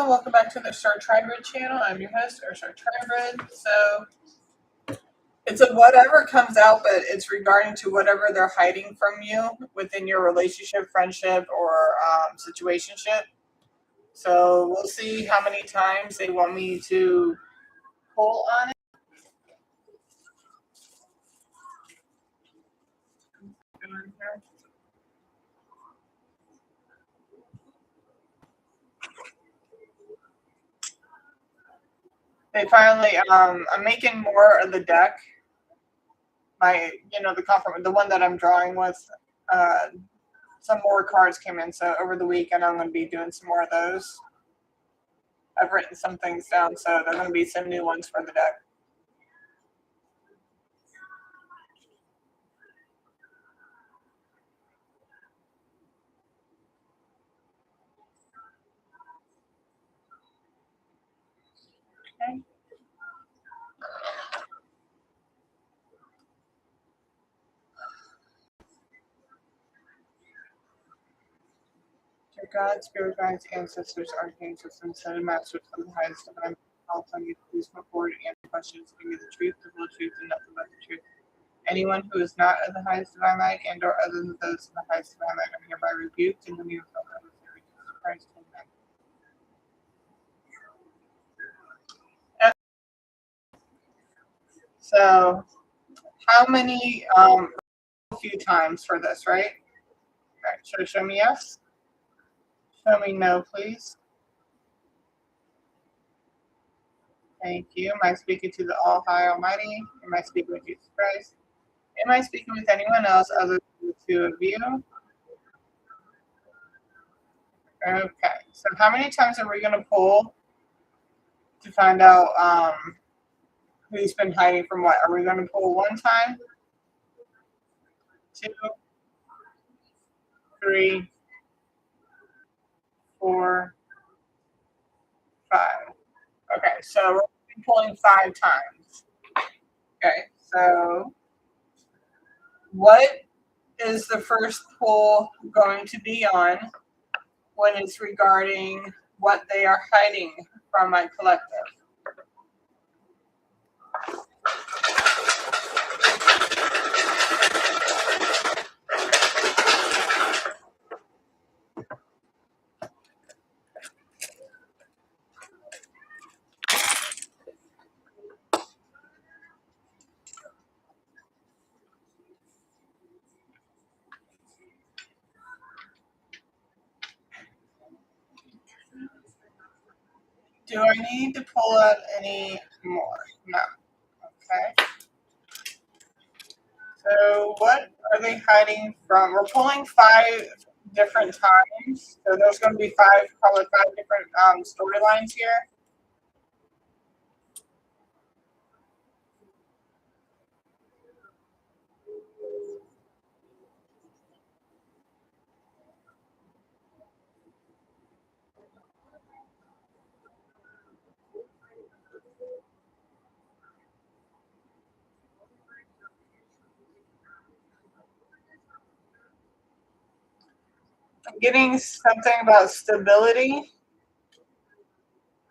welcome back to the earthstartribrid channel. I'm your host, earthstartribrid. So it's a whatever comes out, but it's regarding to whatever they're hiding from you within your relationship, friendship, or situationship. So we'll see how many times they want me to pull on it. They finally, I'm making more of the deck. The one that I'm drawing with, some more cards came in. So over the weekend, I'm going to be doing some more of those. I've written some things down, so there are going to be some new ones for the deck. Okay. Dear God, spirit guides, ancestors, archangels, and ascended masters from the highest divine, all time you please come forward and answer questions. Give me the truth, the whole truth, and nothing but the truth. Anyone who is not of the highest divine light and or other than those of the highest divine light are hereby rebuked in the name of the Lord Jesus Christ. Amen. So, how many? A few times for this, right? All right. Show me yes. Show me no, please. Thank you. Am I speaking to the All High Almighty? Am I speaking with Jesus Christ? Am I speaking with anyone else other than the two of you? Okay. So how many times are we going to pull to find out who's been hiding from what? Are we going to pull one time? 2, 3, 4, 5. Okay. So we're pulling 5 times. Okay. So what is the first pull going to be on when it's regarding what they are hiding from my collective? Do I need to pull out any more? No. Okay. So what are they hiding from? We're pulling 5 different times. So there's going to be probably 5 different storylines here. I'm getting something about stability.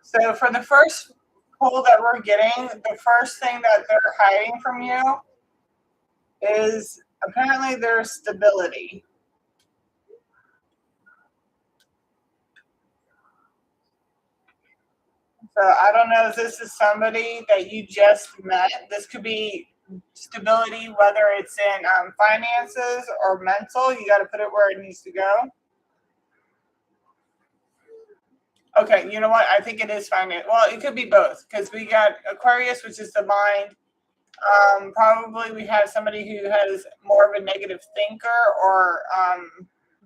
So for the first pull that we're getting, the first thing that they're hiding from you is apparently their stability. So I don't know if this is somebody that you just met. This could be stability, whether it's in finances or mental. You got to put it where it needs to go. Okay, you know what? I think it is finance. Well, it could be both because we got Aquarius, which is the mind. Probably we have somebody who has more of a negative thinker or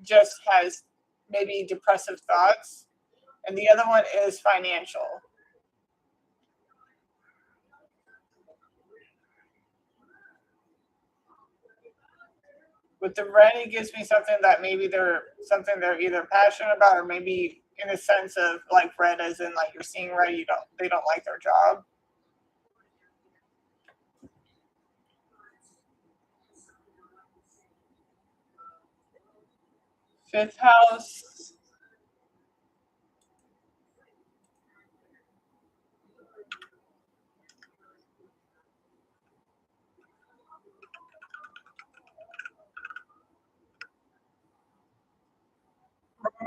just has maybe depressive thoughts. And the other one is financial. With the red, it gives me something that maybe they're either passionate about or maybe in a sense of like red as in like you're seeing red, they don't like their job. Fifth house.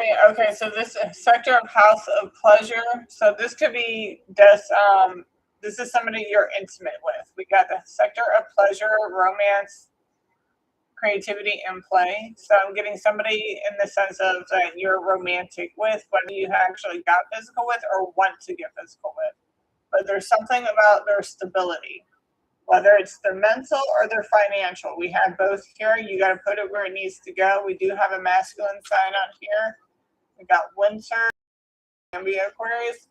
mean, okay, so this sector of house of pleasure. So this could be just this is somebody you're intimate with. We got the sector of pleasure, romance, creativity, and play. So I'm getting somebody in the sense of that you're romantic with, whether you actually got physical with or want to get physical with. But there's something about their stability, whether it's their mental or their financial. We have both here. You got to put it where it needs to go. We do have a masculine sign on here. We got Windsor, Ambia Aquarius,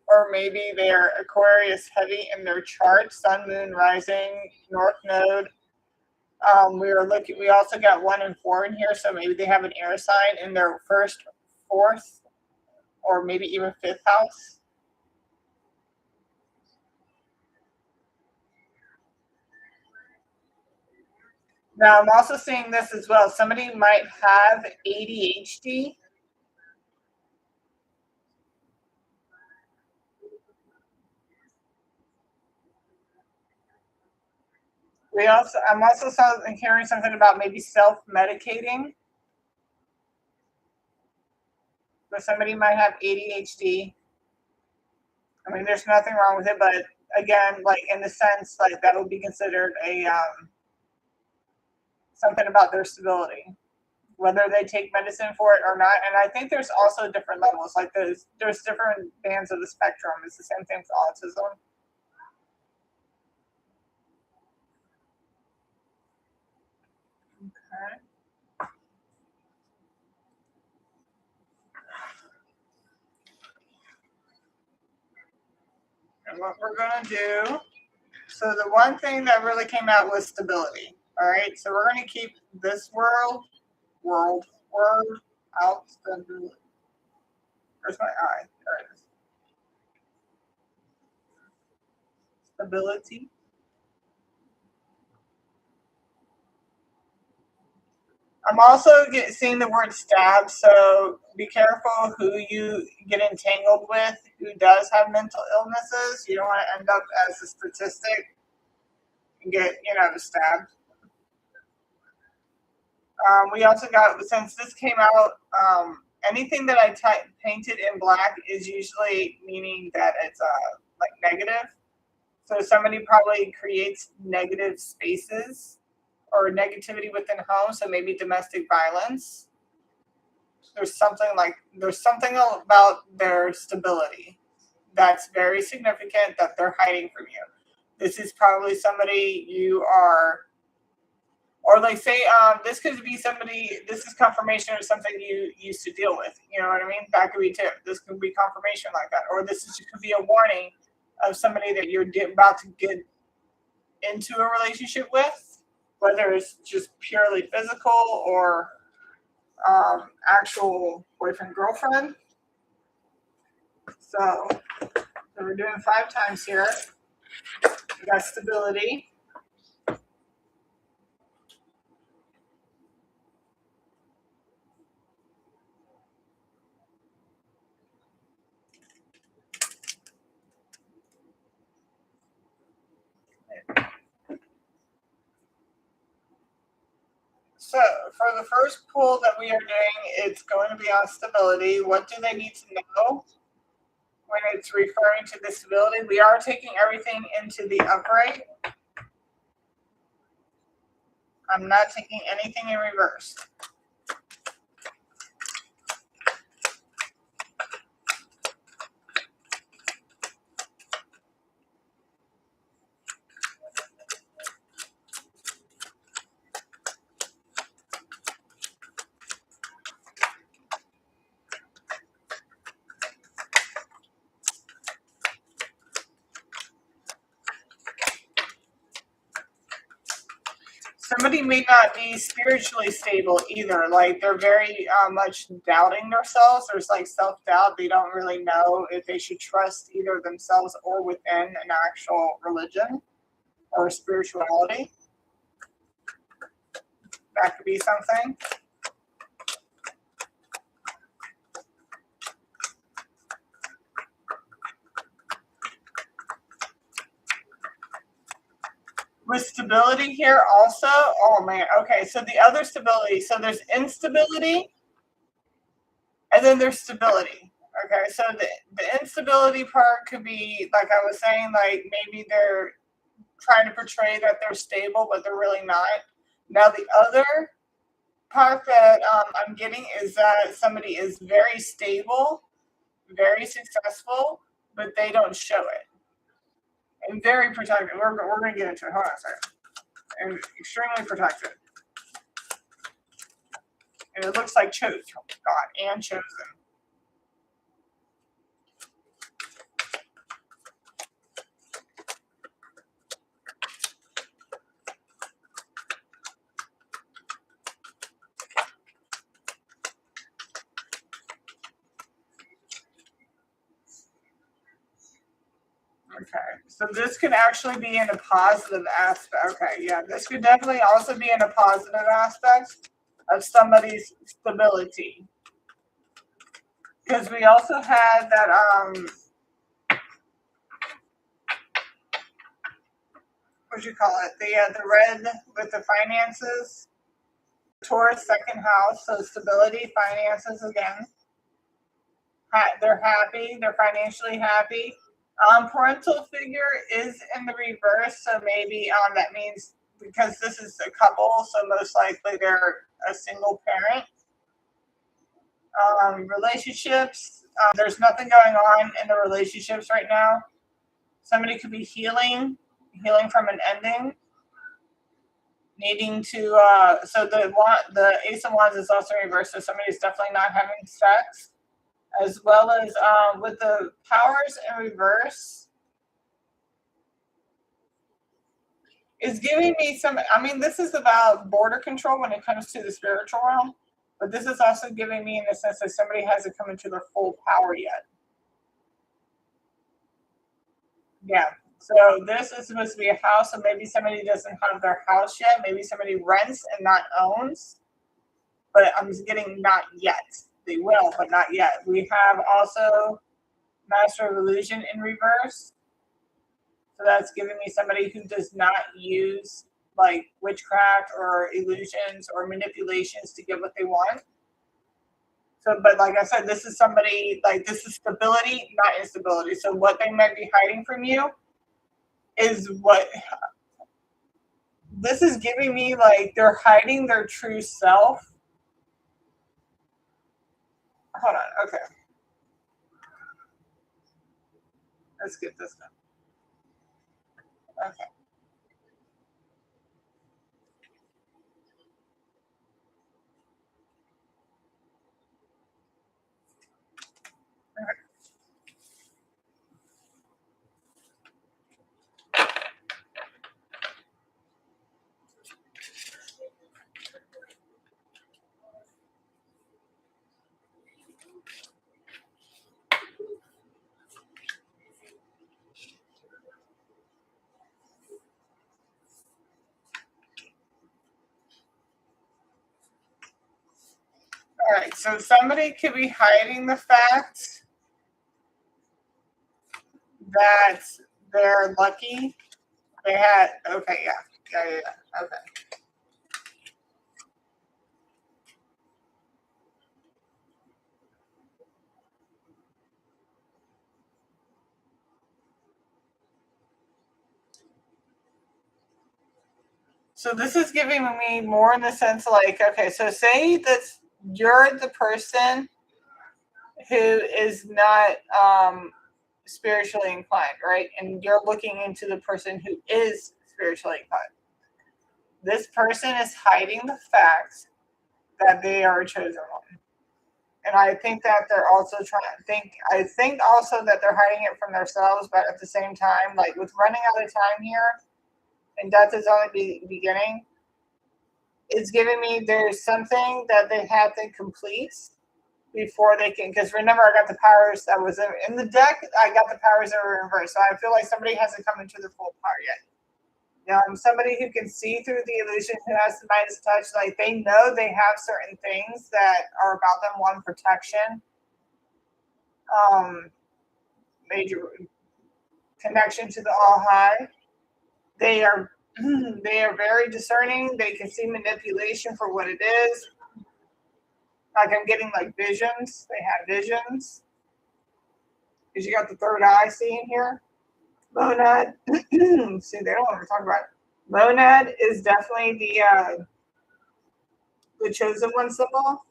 or maybe they're Aquarius heavy in their chart, Sun, Moon, Rising, North Node. We also got 1 and 4 in here, so maybe they have an air sign in their first, fourth, or maybe even fifth house. Now I'm also seeing this as well. Somebody might have ADHD. I'm also hearing something about maybe self-medicating. So somebody might have ADHD. I mean, there's nothing wrong with it, but again, like in the sense, like that would be considered a something about their stability, whether they take medicine for it or not. And I think there's also different levels. Like there's different bands of the spectrum. It's the same thing for autism. Okay. And what we're gonna do. So the one thing that really came out was stability. All right. So we're gonna keep this word out. Where's my eye? There it is. Stability. I'm also seeing the word stab, so be careful who you get entangled with, who does have mental illnesses. You don't want to end up as a statistic and get, stabbed. We also got, since this came out, anything that I painted in black is usually meaning that it's like negative. So somebody probably creates negative spaces or negativity within home, so maybe domestic violence. There's something about their stability that's very significant that they're hiding from you. This is probably somebody you are, or like say, this could be somebody. This is confirmation of something you used to deal with. You know what I mean? That could be too. This could be confirmation like that, or could be a warning of somebody that you're about to get into a relationship with, whether it's just purely physical or actual boyfriend girlfriend. So we're doing 5 times here. We got stability. So for the first pull that we are doing, it's going to be on stability. What do they need to know when it's referring to the stability? We are taking everything into the upright. I'm not taking anything in reverse. Somebody may not be spiritually stable either. Like they're very much doubting themselves. There's like self-doubt. They don't really know if they should trust either themselves or within an actual religion or spirituality. That could be something. With stability here also, oh man, okay, so the other stability, so there's instability And then there's stability. Okay, so the instability part could be, like I was saying, like maybe they're trying to portray that they're stable, but they're really not. Now, the other part that I'm getting is that somebody is very stable, very successful, but they don't show it. And very protected. We're going to get into it. Hold on a second. And extremely protected. And it looks like chosen. Oh, God, and chosen. Okay, so this could actually be in a positive aspect. Okay, yeah, this could definitely also be in a positive aspect of somebody's stability. Because we also had that, what you call it? The red with the finances. Taurus second house, so stability, finances again. They're happy, they're financially happy. Parental figure is in the reverse, so maybe that means because this is a couple, so most likely they're a single parent. Relationships, there's nothing going on in the relationships right now. Somebody could be healing from an ending, needing to. So the Ace of Wands is also reversed, so somebody's definitely not having sex, as well as with the powers in reverse. Is giving me some. I mean, this is about border control when it comes to the spiritual realm, but this is also giving me in the sense that somebody hasn't come into their full power yet. Yeah. So this is supposed to be a house, so maybe somebody doesn't have their house yet. Maybe somebody rents and not owns, but I'm just getting not yet. They will, but not yet. We have also Master of Illusion in reverse. So that's giving me somebody who does not use like witchcraft or illusions or manipulations to get what they want. So, but like I said, this is somebody, like, this is stability, not instability. So what they might be hiding from you is what this is giving me, like they're hiding their true self. Hold on, okay. Let's get this done. Okay. All right, so somebody could be hiding the fact that they're lucky. They had, okay, yeah, okay. So this is giving me more in the sense like, okay, so say that you're the person who is not spiritually inclined, right? And you're looking into the person who is spiritually inclined. This person is hiding the fact that they are a chosen one. And I think that they're also I think also that they're hiding it from themselves, but at the same time, like with running out of time here, and death is only beginning, it's giving me there's something that they have to complete before they can. Because remember, I got the powers that was in the deck. I got the powers that were reversed, so I feel like somebody hasn't come into their full power yet. Somebody who can see through the illusion, who has the Midas touch, like they know they have certain things that are about them. One, protection, major connection to the All High. They are they are very discerning. They can see manipulation for what it is. Like I'm getting like visions. They have visions. Because you got the third eye seeing here. Monad. See, they don't want to talk about it. Monad is definitely the chosen one symbol.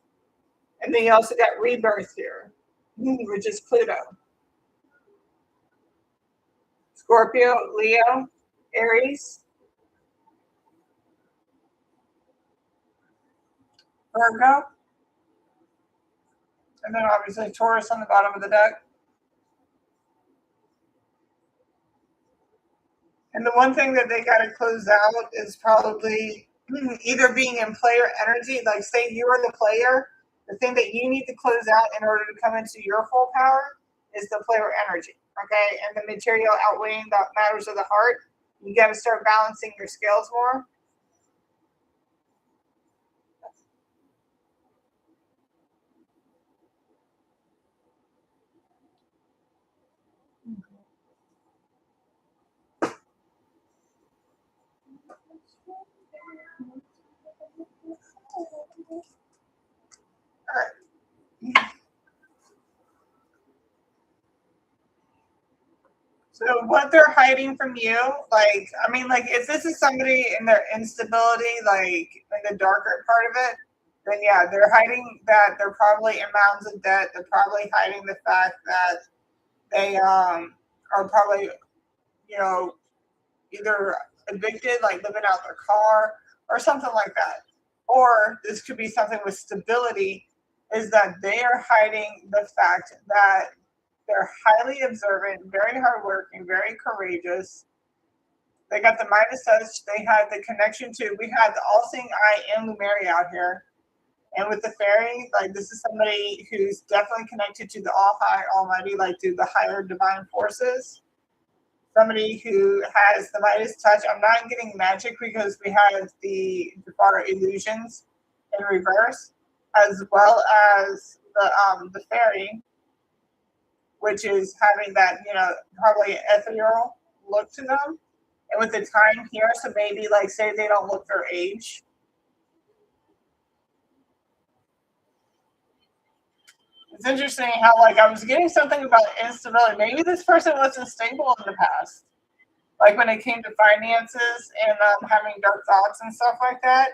And then you also got rebirth here, which is Pluto. Scorpio, Leo, Aries, Virgo, and then obviously Taurus on the bottom of the deck. And the one thing that they got to close out is probably either being in player energy, like say you are the player, the thing that you need to close out in order to come into your full power is the player energy, okay? And the material outweighing the matters of the heart. You got to start balancing your scales more. All right. So what they're hiding from you, like, I mean, like, if this is somebody in their instability, like the darker part of it, then yeah, they're hiding that they're probably in mountains of debt. They're probably hiding the fact that they are probably, you know, either evicted, like living out their car or something like that. Or this could be something with stability, is that they are hiding the fact that they're highly observant, very hardworking, very courageous. They got the Midas touch. They had the connection to, we had the all-seeing eye and Lumeri out here. And with the fairy, like this is somebody who's definitely connected to the all high, almighty, like to the higher divine forces. Somebody who has the Midas touch. I'm not getting magic because we have the Jafar illusions in reverse, as well as the fairy, which is having that, you know, probably ethereal look to them. And with the time here, so maybe like say they don't look their age. It's interesting how like I was getting something about instability. Maybe this person wasn't stable in the past. Like when it came to finances and having dark thoughts and stuff like that.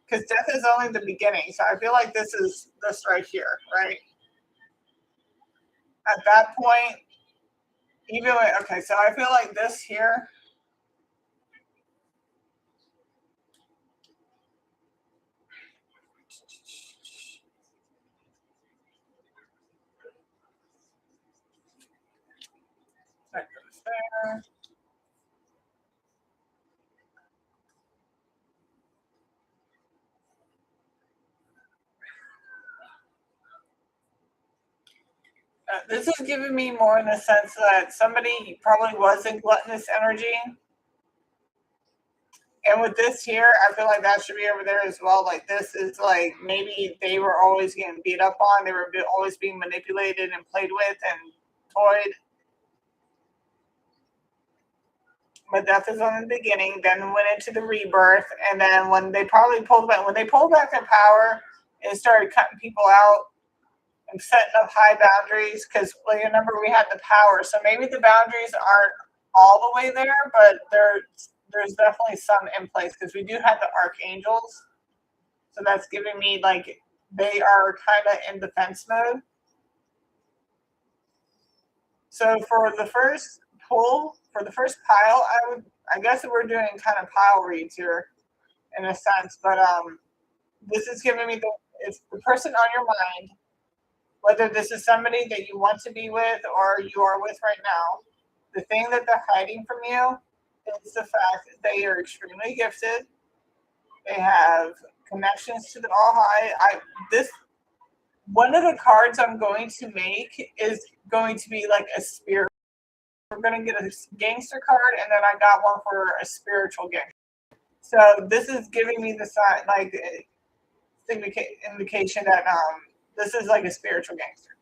Because death is only the beginning. So I feel like this is this right here, right? At that point, even when, okay, so I feel like this here. That goes there. This is giving me more in the sense that somebody probably was in gluttonous energy. And with this here, I feel like that should be over there as well. Like this is like maybe they were always getting beat up on. They were always being manipulated and played with and toyed. But death is on the beginning, then went into the rebirth, and then when they probably pulled back, when they pulled back their power and started cutting people out and setting up high boundaries, because well, remember we had the power, so maybe the boundaries aren't all the way there, but there's definitely some in place because we do have the archangels, so that's giving me like they are kind of in defense mode. So for the first pull, for the first pile, I guess we're doing kind of pile reads here in a sense, but this is giving me it's the person on your mind, whether this is somebody that you want to be with or you are with right now. The thing that they're hiding from you is the fact that they are extremely gifted. They have connections to the all high. This one of the cards I'm going to make is going to be like a spirit. We're going to get a gangster card, and then I got one for a spiritual gangster. So this is giving me the sign, like indication that this is like a spiritual gangster.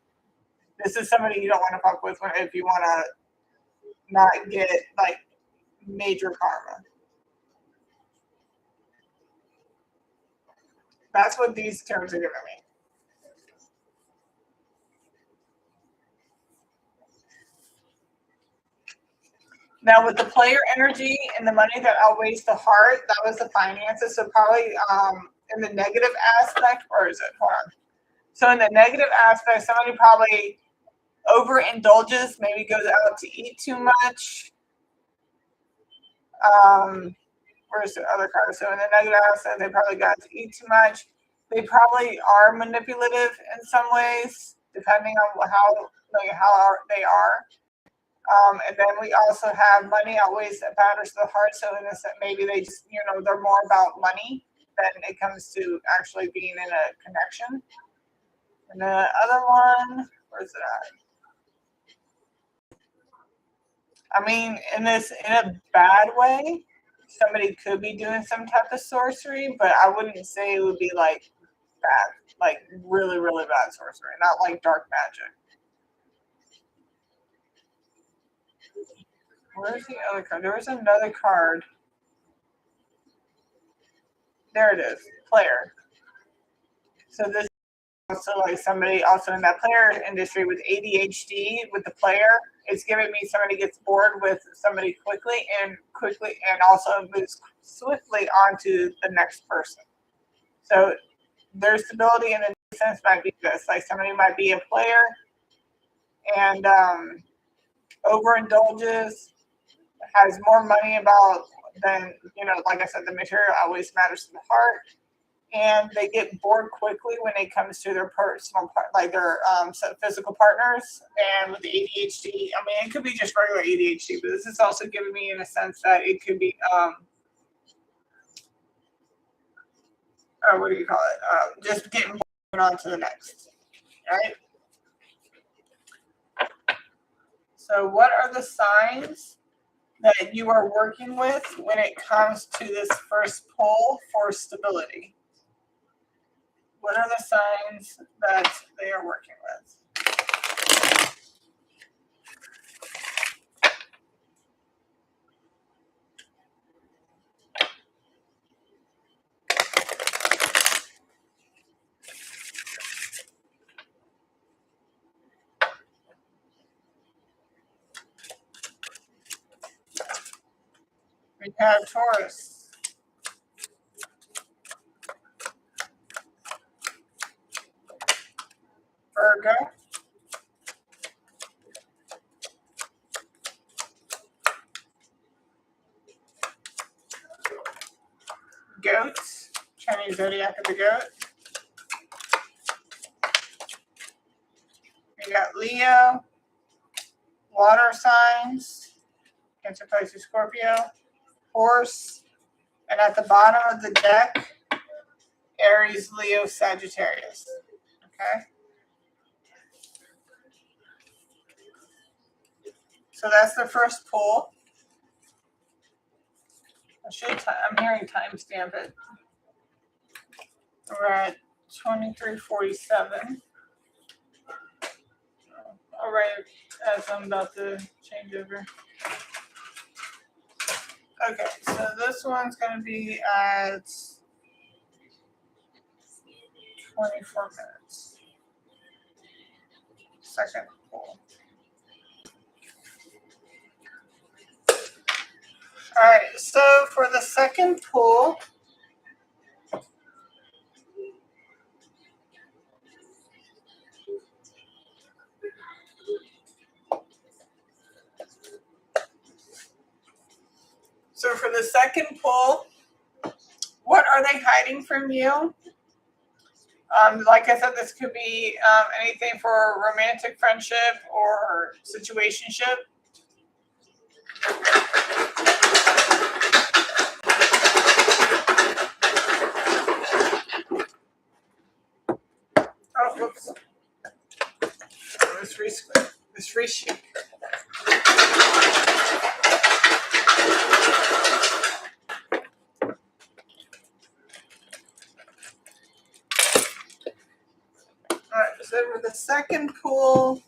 This is somebody you don't want to fuck with if you want to not get like major karma. That's what these terms are giving me. Now with the player energy and the money that outweighs the heart, that was the finances. So probably in the negative aspect, or is it? Hold on. So in the negative aspect, somebody probably overindulges, maybe goes out to eat too much. Where's the other card? So in the negative aspect, they probably got to eat too much. They probably are manipulative in some ways, depending on how they are. And then we also have money outweighs the matters of the heart. So in this, maybe they just, they're more about money than it comes to actually being in a connection. And the other one, where's it at? I mean, in a bad way, somebody could be doing some type of sorcery, but I wouldn't say it would be like bad, like really, really bad sorcery, not like dark magic. Where's the other card? There was another card. There it is, player. So this is also like somebody also in that player industry with ADHD with the player. It's giving me somebody gets bored with somebody quickly and also moves swiftly onto the next person. So their stability in a sense might be this, like somebody might be a player and overindulges, has more money about than, like I said, the material always matters to the heart. And they get bored quickly when it comes to their personal, like their physical partners. And with the ADHD, I mean, it could be just regular ADHD, but this is also giving me in a sense that it could be, what do you call it? Just getting bored on to the next, right? So what are the signs that you are working with when it comes to this first pull for stability? What are the signs that they are working with? We have Taurus, Virgo, Goat, Chinese zodiac of the goat. We got Leo, water signs, Cancer, Pisces, Scorpio, Horse, and at the bottom of the deck, Aries, Leo, Sagittarius. Okay. So that's the first pull. I'm hearing timestamp it. We're at 23:47. All right, as I'm about to change over. Okay, so this one's going to be at 24 minutes. Second pull. All right, so for the second pull, what are they hiding from you? Like I said, this could be anything for romantic friendship or situationship. Oh, whoops. Let's reshoot. All right, so for the second pull,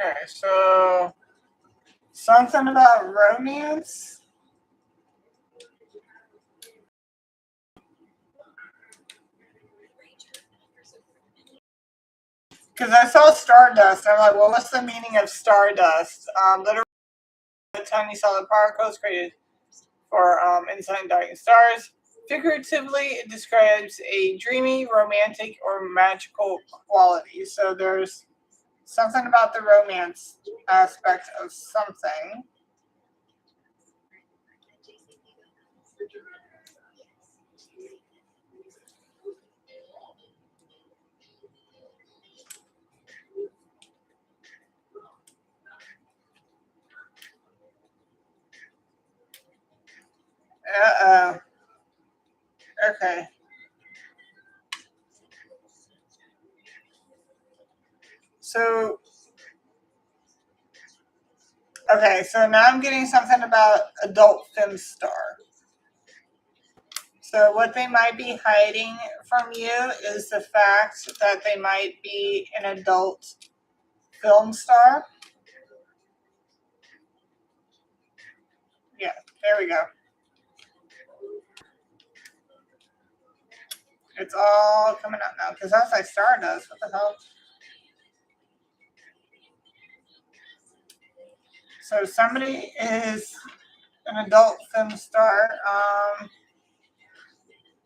Okay, so something about romance. Because I saw stardust. I'm like, well, what's the meaning of stardust? Literally, a tiny solid particles created for inside and dying stars. Figuratively, it describes a dreamy, romantic, or magical quality. So there's something about the romance aspect of something. Uh-oh. Okay. So, okay, so now I'm getting something about adult film star. So what they might be hiding from you is the fact that they might be an adult film star. Yeah, there we go. It's all coming out now because that's like Stardust. What the hell? So somebody is an adult film star.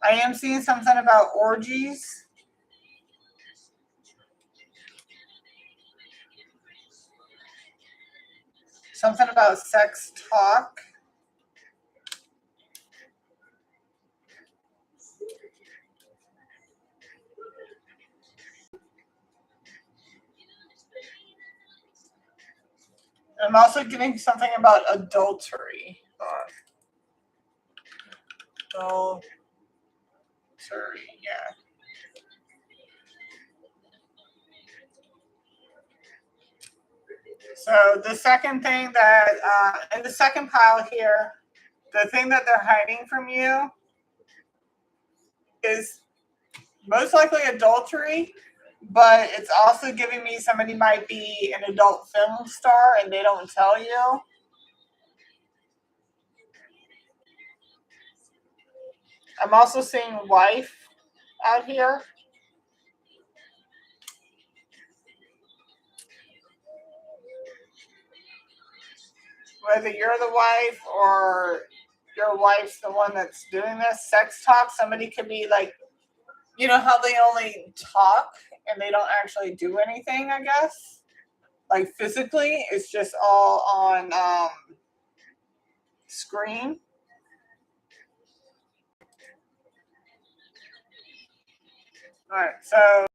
I am seeing something about orgies. Something about sex talk. I'm also getting something about adultery. Adultery, yeah. So the second thing that, in the second pile here, the thing that they're hiding from you is most likely adultery, but it's also giving me somebody might be an adult film star and they don't tell you. I'm also seeing wife out here. Whether you're the wife or your wife's the one that's doing this, sex talk, somebody could be like, you know how they only talk and they don't actually do anything, I guess? Like physically, it's just all on screen. All right, so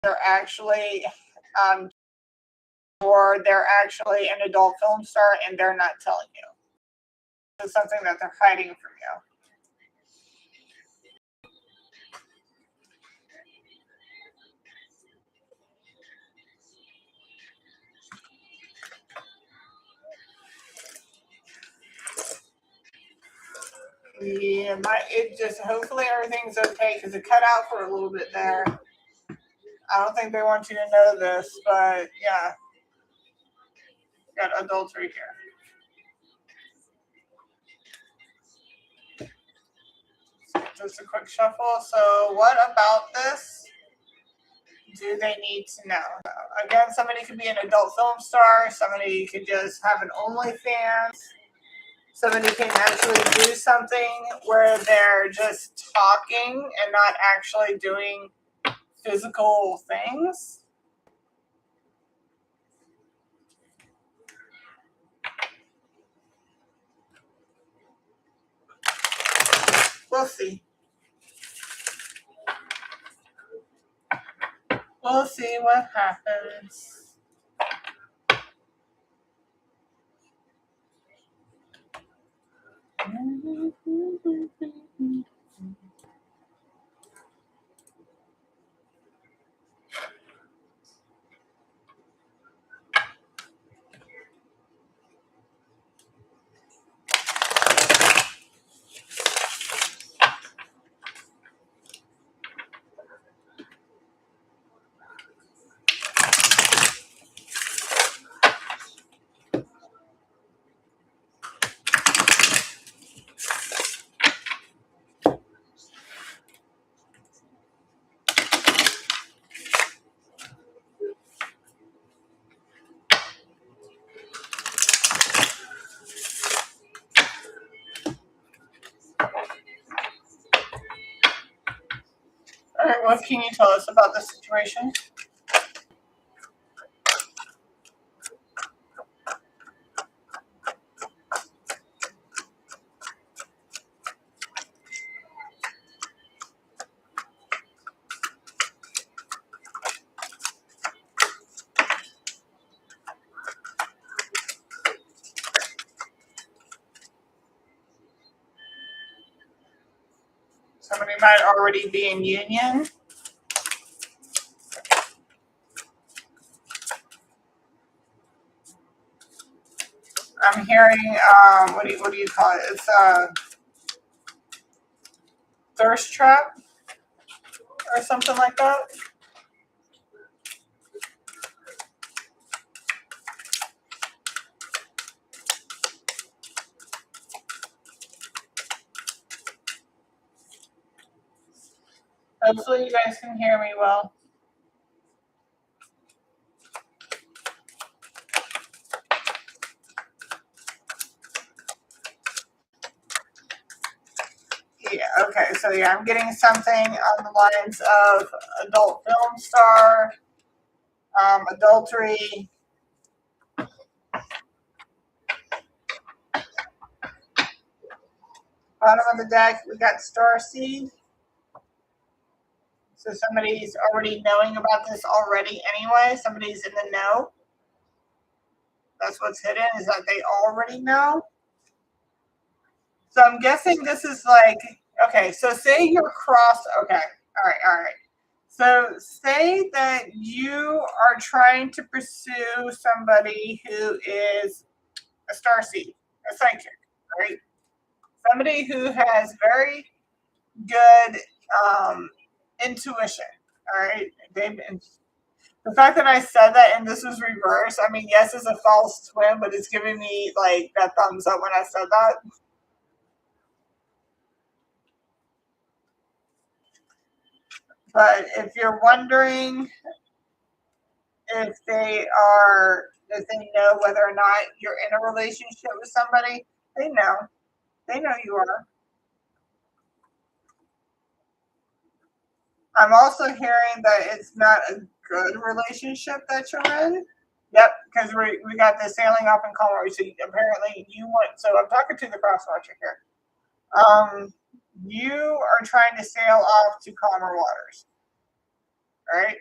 they're actually, or they're actually an adult film star and they're not telling you. It's something that they're hiding from you. Yeah, it just hopefully everything's okay because it cut out for a little bit there. I don't think they want you to know this, but yeah, got adultery here. Just a quick shuffle. So, what about this do they need to know? Again, somebody could be an adult film star. Somebody could just have an OnlyFans. Somebody can actually do something where they're just talking and not actually doing physical things. We'll see. We'll see what happens. All right, what can you tell us about the situation? Somebody might already be in union. I'm hearing, what do you call it? It's a thirst trap or something like that. Hopefully you guys can hear me well. Yeah, okay, so yeah, I'm getting something on the lines of adult film star, adultery. Bottom of the deck, we got star seed. So somebody's already knowing about this already anyway. Somebody's in the know. That's what's hidden, is that they already know. So I'm guessing this is like, okay, so say you're okay, all right. So say that you are trying to pursue somebody who is a starseed, a psychic, right? Somebody who has very good intuition, all right? The fact that I said that and this was reversed, I mean, yes, it's a false twin, but it's giving me like that thumbs up when I said that. But if you're wondering if they know whether or not you're in a relationship with somebody, they know. They know you are. I'm also hearing that it's not a good relationship that you're in. Yep, because we got this sailing off in Colorado. So apparently you want. So I'm talking to the cross watcher here. You are trying to sail off to calmer waters, right?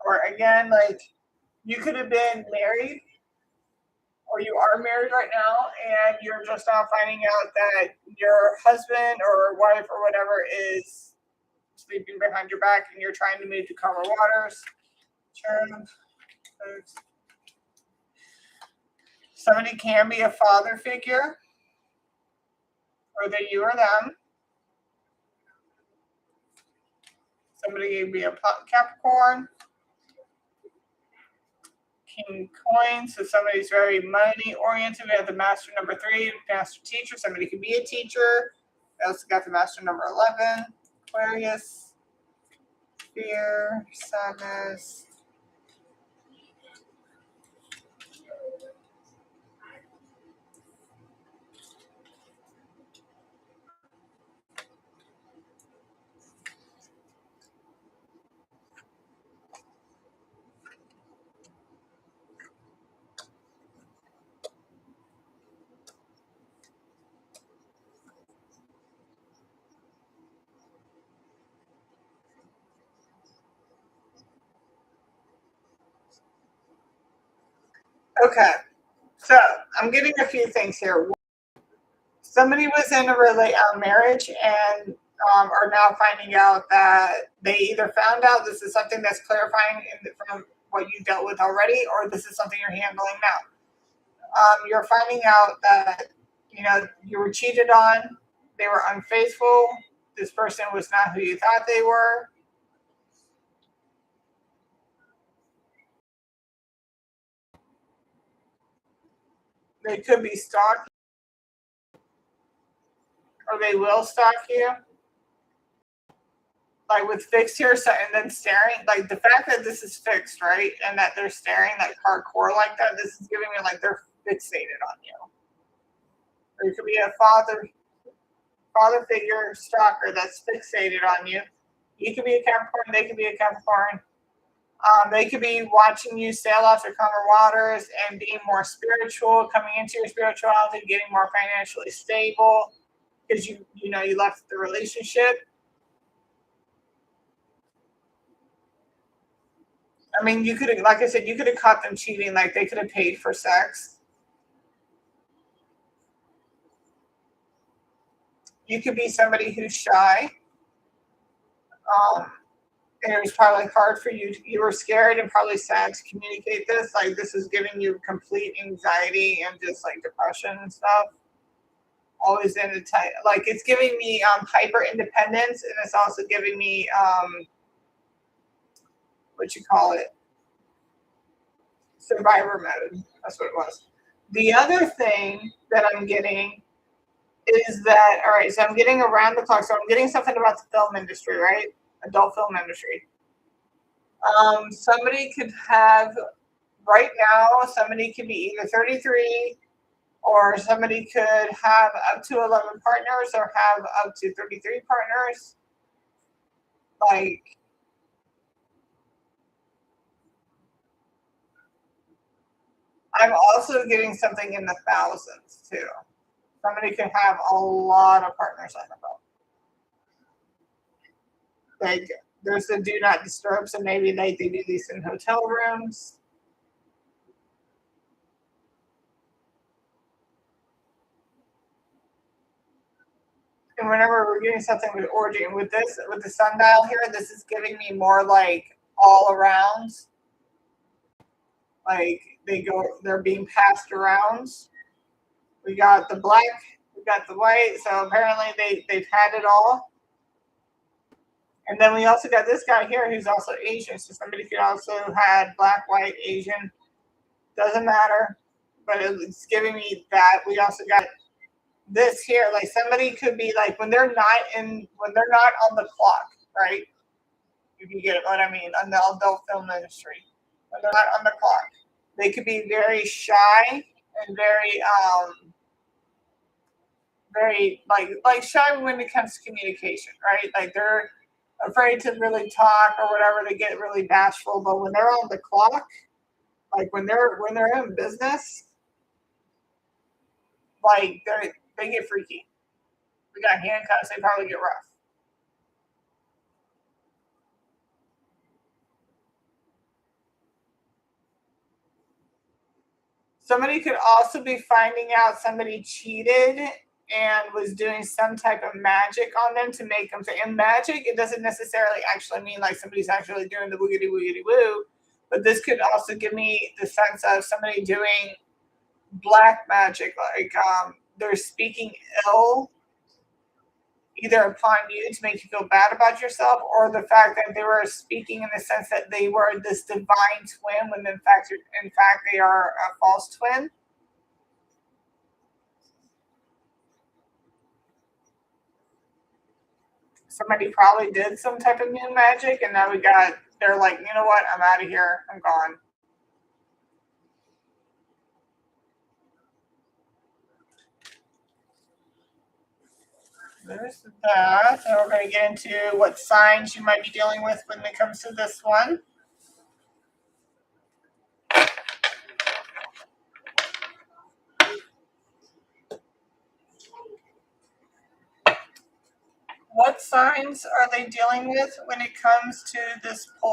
Or again, like you could have been married, or you are married right now, and you're just now finding out that your husband or wife or whatever is sleeping behind your back, and you're trying to move to calmer waters. Somebody can be a father figure, or that you or them. Somebody can be a Capricorn. King coins, so somebody's very money oriented. We have the master number 3, master teacher. Somebody could be a teacher. We also got the master number 11, Aquarius, fear, sadness. Okay, so I'm getting a few things here. Somebody was in a marriage and are now finding out that they either found out this is something that's clarifying from what you dealt with already, or this is something you're handling now. You're finding out that you were cheated on, they were unfaithful, this person was not who you thought they were. They could be stalking, or they will stalk you. Like with fixed here, so, and then staring. Like the fact that this is fixed, right, and that they're staring that hardcore like that. This is giving me like they're fixated on you. Or it could be a father figure stalker that's fixated on you. You could be a Capricorn, they could be a Capricorn. They could be watching you sail off the calmer waters and being more spiritual, coming into your spirituality, getting more financially stable because you left the relationship. I mean, you could have, like I said, you could have caught them cheating. Like they could have paid for sex. You could be somebody who's shy. And it was probably hard for you. You were scared and probably sad to communicate this. Like this is giving you complete anxiety and just like depression and stuff. Always in a tight, like it's giving me hyper independence, and it's also giving me what you call it, survivor mode. That's what it was. The other thing that I'm getting is that, all right, so I'm getting around the clock. So I'm getting something about the film industry, right? Adult film industry. Somebody could have, right now, somebody could be either 33 or somebody could have up to 11 partners or have up to 33 partners. Like, I'm also getting something in the thousands too. Somebody could have a lot of partners on the phone. Like, there's the do not disturb, so maybe they do these in hotel rooms. And whenever we're getting something with orgy, and with the sundial here, this is giving me more like all around. Like they're being passed around. We got the black, we got the white. So apparently they've had it all. And then we also got this guy here who's also Asian. So somebody could also had black, white, Asian. Doesn't matter. But it's giving me that. We also got this here. Like somebody could be like when they're not on the clock, right? If you get what I mean, on the adult film industry. When they're not on the clock. They could be very shy and very like shy when it comes to communication, right? Like they're afraid to really talk or whatever. They get really bashful, but when they're on the clock, like when they're in business, like they get freaky. We got handcuffs. They probably get rough. Somebody could also be finding out somebody cheated and was doing some type of magic on them to make them say, and magic, it doesn't necessarily actually mean like somebody's actually doing the woogity woogity woo, but this could also give me the sense of somebody doing black magic, like they're speaking ill either upon you to make you feel bad about yourself, or the fact that they were speaking in the sense that they were this divine twin when in fact they are a false twin. Somebody probably did some type of new magic, and now they're like, you know what, I'm out of here, I'm gone. There's that. And we're going to get into what signs you might be dealing with when it comes to this one. What signs are they dealing with when it comes to this poll?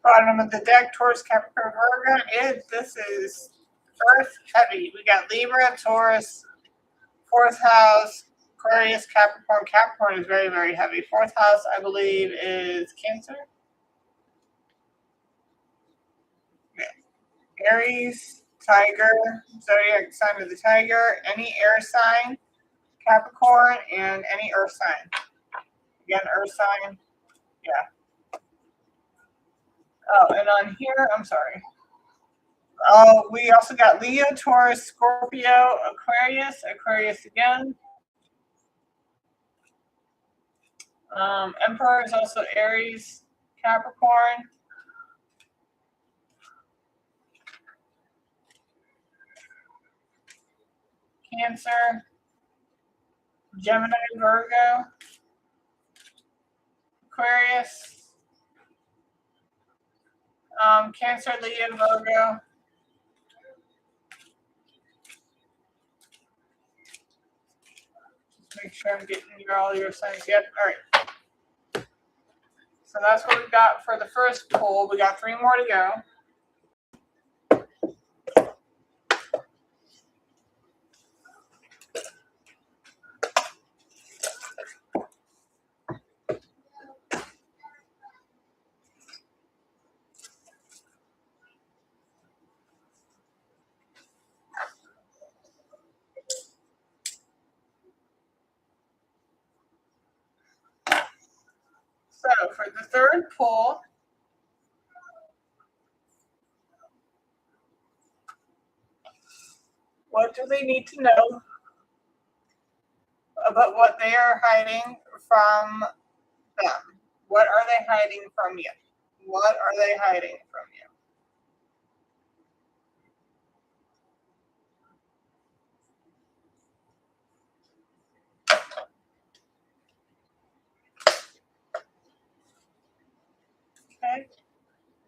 Bottom of the deck, Taurus, Capricorn, Virgo. This is Earth heavy. We got Libra, Taurus, fourth house, Aquarius, Capricorn. Capricorn is very, very heavy. Fourth house, I believe, is Cancer. Yeah. Aries. Tiger, zodiac sign of the tiger, any air sign, Capricorn, and any earth sign. Again, earth sign. Yeah. Oh, and on here, I'm sorry. Oh, we also got Leo, Taurus, Scorpio, Aquarius again. Emperor is also Aries, Capricorn. Cancer, Gemini, Virgo, Aquarius, Cancer, Leo, Virgo. Just make sure I'm getting all your signs. Yep. All right. So that's what we got for the first poll. We got 3 more to go. So for the third poll, what do they need to know about what they are hiding from them? What are they hiding from you? What are they hiding from you? Okay.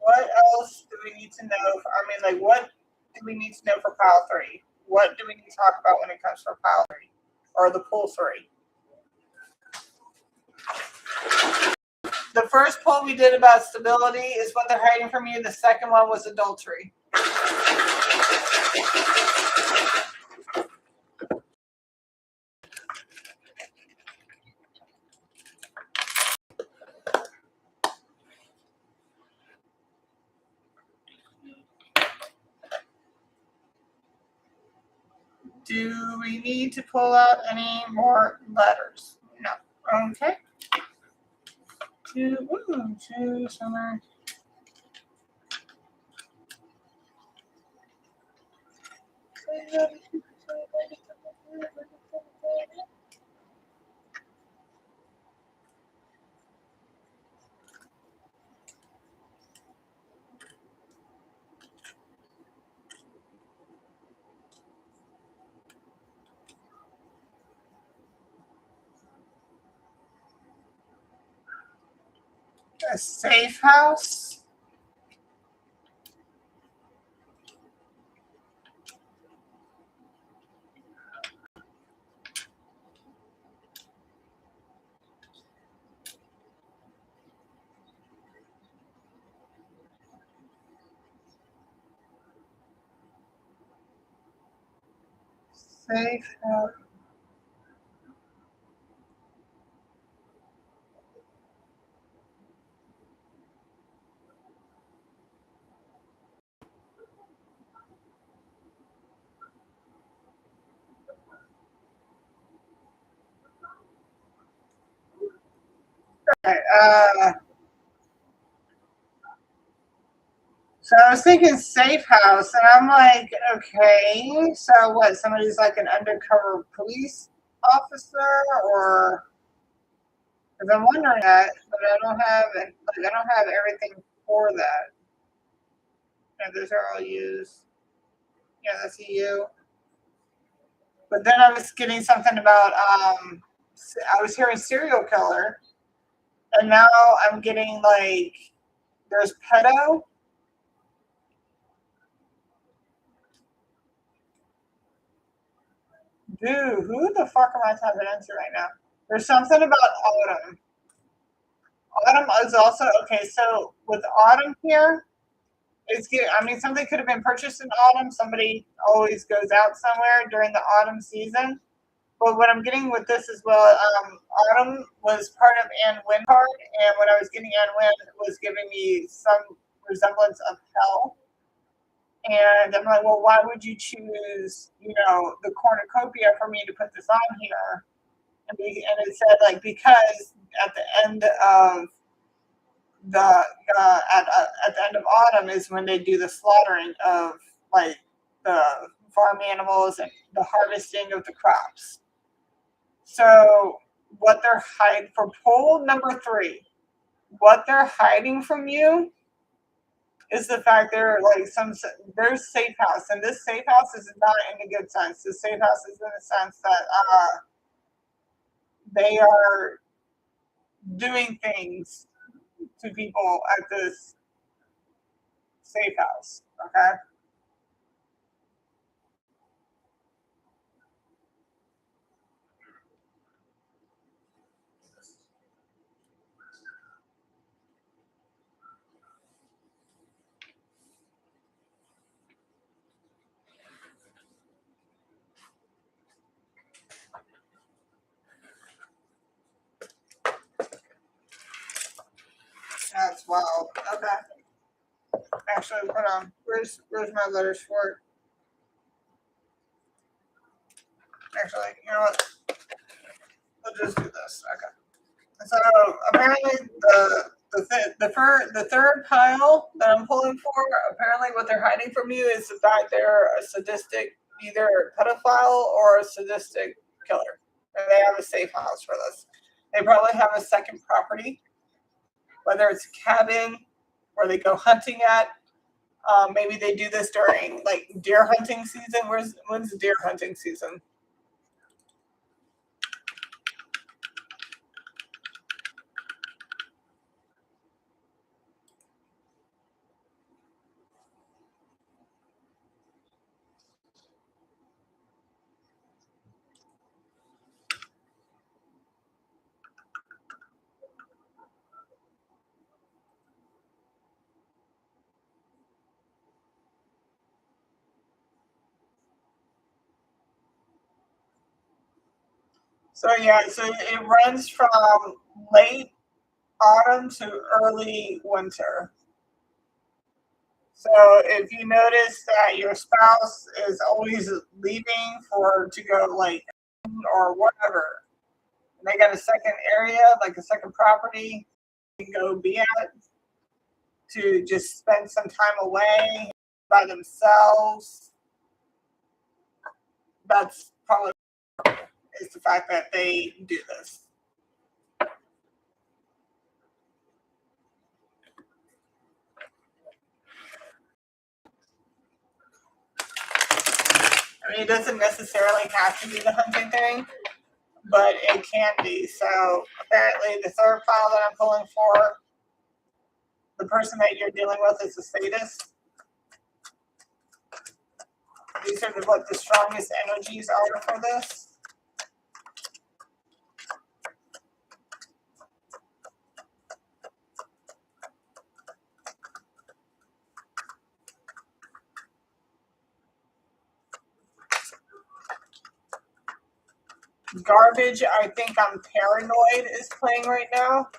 What else do we need to know? What do we need to know for pile 3? What do we need to talk about when it comes to pile 3 or the poll 3? The first poll we did about stability is what they're hiding from you. The second one was adultery. Do we need to pull out any more letters? No. Okay. Two summer. A safe house. Safe house. Okay, so I was thinking safe house, and I'm like, okay, so what? Somebody's like an undercover police officer, or because I'm wondering that, but I don't have everything for that. And those are all used. Yeah, that's a U. But then I was getting something about I was hearing serial killer, and now I'm getting like there's pedo. Dude, who the fuck am I typing into right now? There's something about autumn. Autumn is also okay. So with autumn here, it's good. I mean, something could have been purchased in autumn. Somebody always goes out somewhere during the autumn season. But what I'm getting with this as well, autumn was part of Anne Wynn card, and when I was getting Anne Wynn, it was giving me some resemblance of hell. And I'm like, well, why would you choose, the cornucopia for me to put this on here? And it said like because at the end of the at the end of autumn is when they do the slaughtering of like the farm animals and the harvesting of the crops. So what they're hiding for poll number 3, what they're hiding from you is the fact they're like there's safe house, and this safe house is not in a good sense. The safe house is in the sense that they are doing things to people at this safe house. Okay. That's wild. Okay. Actually, hold on. Where's my letters for it? Actually, you know what? We'll just do this. Okay. So apparently the third pile that I'm pulling for, apparently what they're hiding from you is the fact they're a sadistic, either pedophile or a sadistic killer. And they have a safe house for this. They probably have a second property, whether it's a cabin where they go hunting at. Maybe they do this during like deer hunting season. When's the deer hunting season? So yeah, so it runs from late autumn to early winter. So if you notice that your spouse is always leaving to go like or whatever, and they got a second area, like a second property, you can go be at to just spend some time away by themselves. That's probably is the fact that they do this. I mean, it doesn't necessarily have to be the hunting thing, but it can be. So apparently, the third file that I'm pulling for, the person that you're dealing with is a sadist. These are what the strongest energies are for this. Garbage, I think I'm paranoid is playing right now.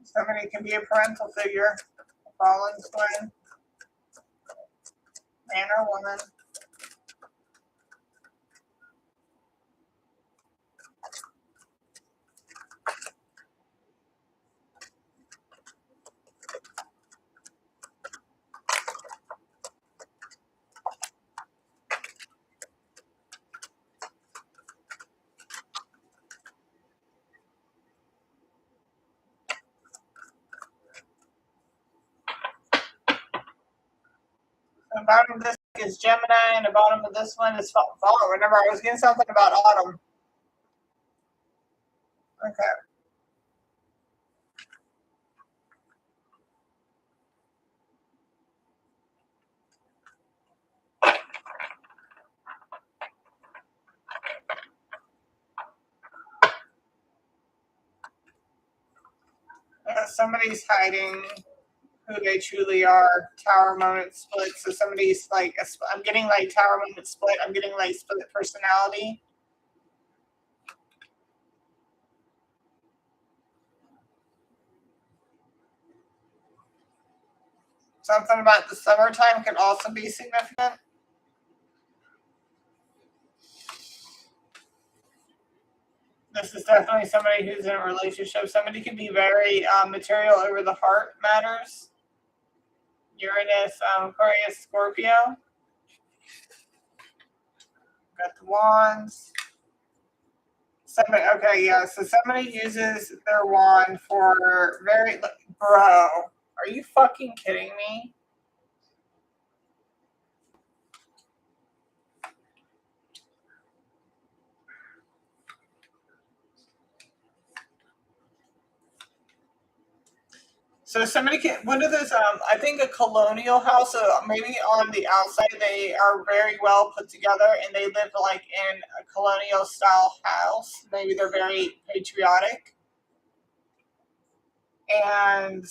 Somebody can be a parental figure, a fallen twin, man or woman. The bottom of this is Gemini, and the bottom of this one is fall. Remember, I was getting something about autumn. Okay. Somebody's hiding who they truly are. Tower moment split. So somebody's like, I'm getting like tower moment split. I'm getting like split personality. Something about the summertime could also be significant. This is definitely somebody who's in a relationship. Somebody can be very material over the heart matters. Uranus, Aquarius, Scorpio. Got the wands. Somebody, okay, yeah. So somebody uses their wand for very, bro. Are you fucking kidding me? So somebody can. What are those? I think a colonial house. So maybe on the outside they are very well put together, and they live like in a colonial style house. Maybe they're very patriotic, and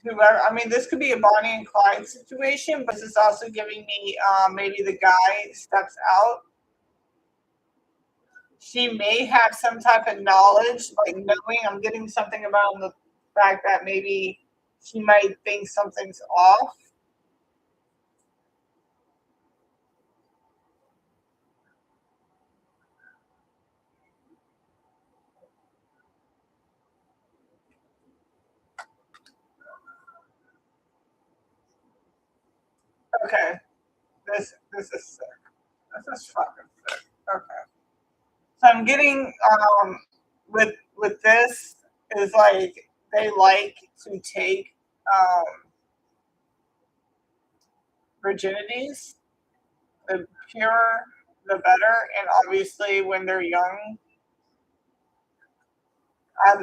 whoever. I mean, this could be a Bonnie and Clyde situation, but this is also giving me maybe the guy steps out. She may have some type of knowledge, like knowing. I'm getting something about the fact that maybe she might think something's off. Okay, this is sick. This is fucking sick. Okay, so I'm getting with this is like they like to take um virginities. The purer, the better, and obviously when they're young, I,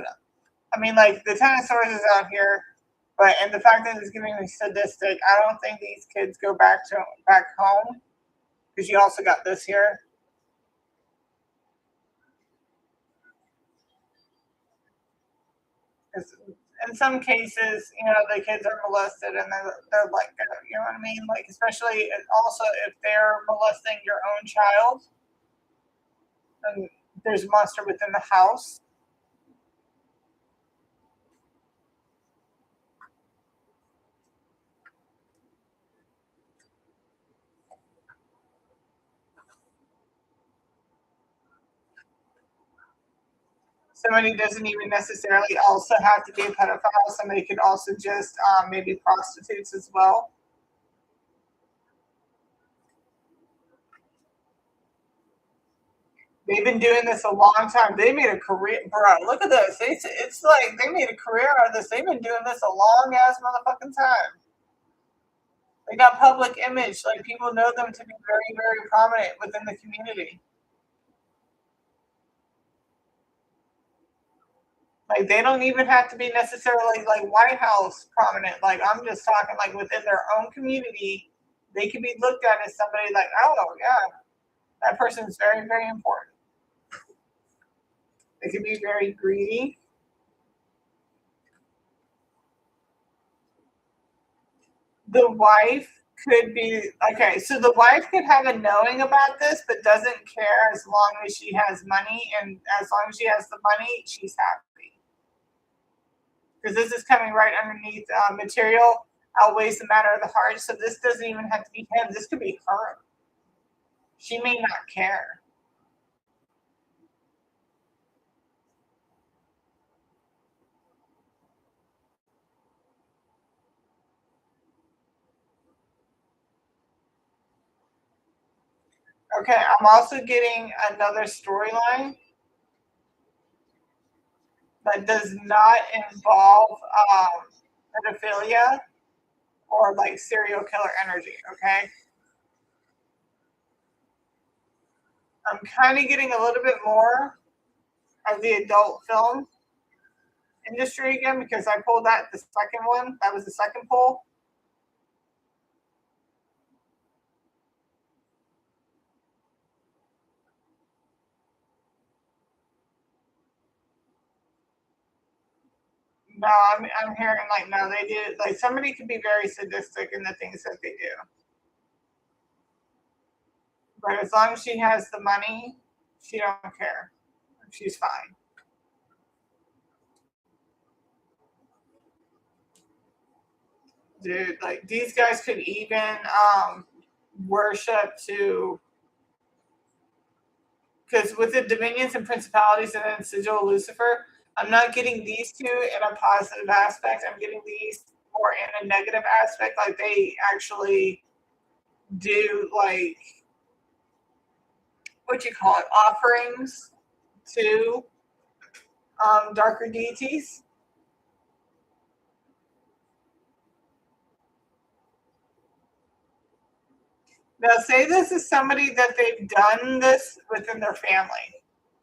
I mean, like the Ten of Swords is out here, but and the fact that it's giving me sadistic, I don't think these kids go back home because you also got this here. It's, in some cases, the kids are molested and they're like, you know what I mean? Like, especially and also if they're molesting your own child and there's a monster within the house. Somebody doesn't even necessarily also have to be a pedophile. Somebody could also just maybe prostitutes as well. They've been doing this a long time. They made a career, bro. Look at this. It's like they made a career out of this. They've been doing this a long ass motherfucking time. They got public image. Like people know them to be very, very prominent within the community. Like they don't even have to be necessarily like White House prominent. Like I'm just talking like within their own community, they could be looked at as somebody like, oh yeah, that person is very, very important. They could be very greedy. The wife could be okay. So the wife could have a knowing about this, but doesn't care as long as she has money, and as long as she has the money, she's happy. Because this is coming right underneath material outweighs the matter of the heart. So this doesn't even have to be him. This could be her. She may not care. Okay, I'm also getting another storyline that does not involve pedophilia or like serial killer energy. Okay, I'm kind of getting a little bit more of the adult film industry again because I pulled that the second one. That was the second pull. No, I'm hearing like no, they do like somebody could be very sadistic in the things that they do. But as long as she has the money, she don't care. She's fine. Dude, like these guys could even worship to because with the dominions and principalities and then sigil Lucifer, I'm not getting these two in a positive aspect. I'm getting these more in a negative aspect. Like they actually do like what you call it, offerings to darker deities. Now, say this is somebody that they've done this within their family.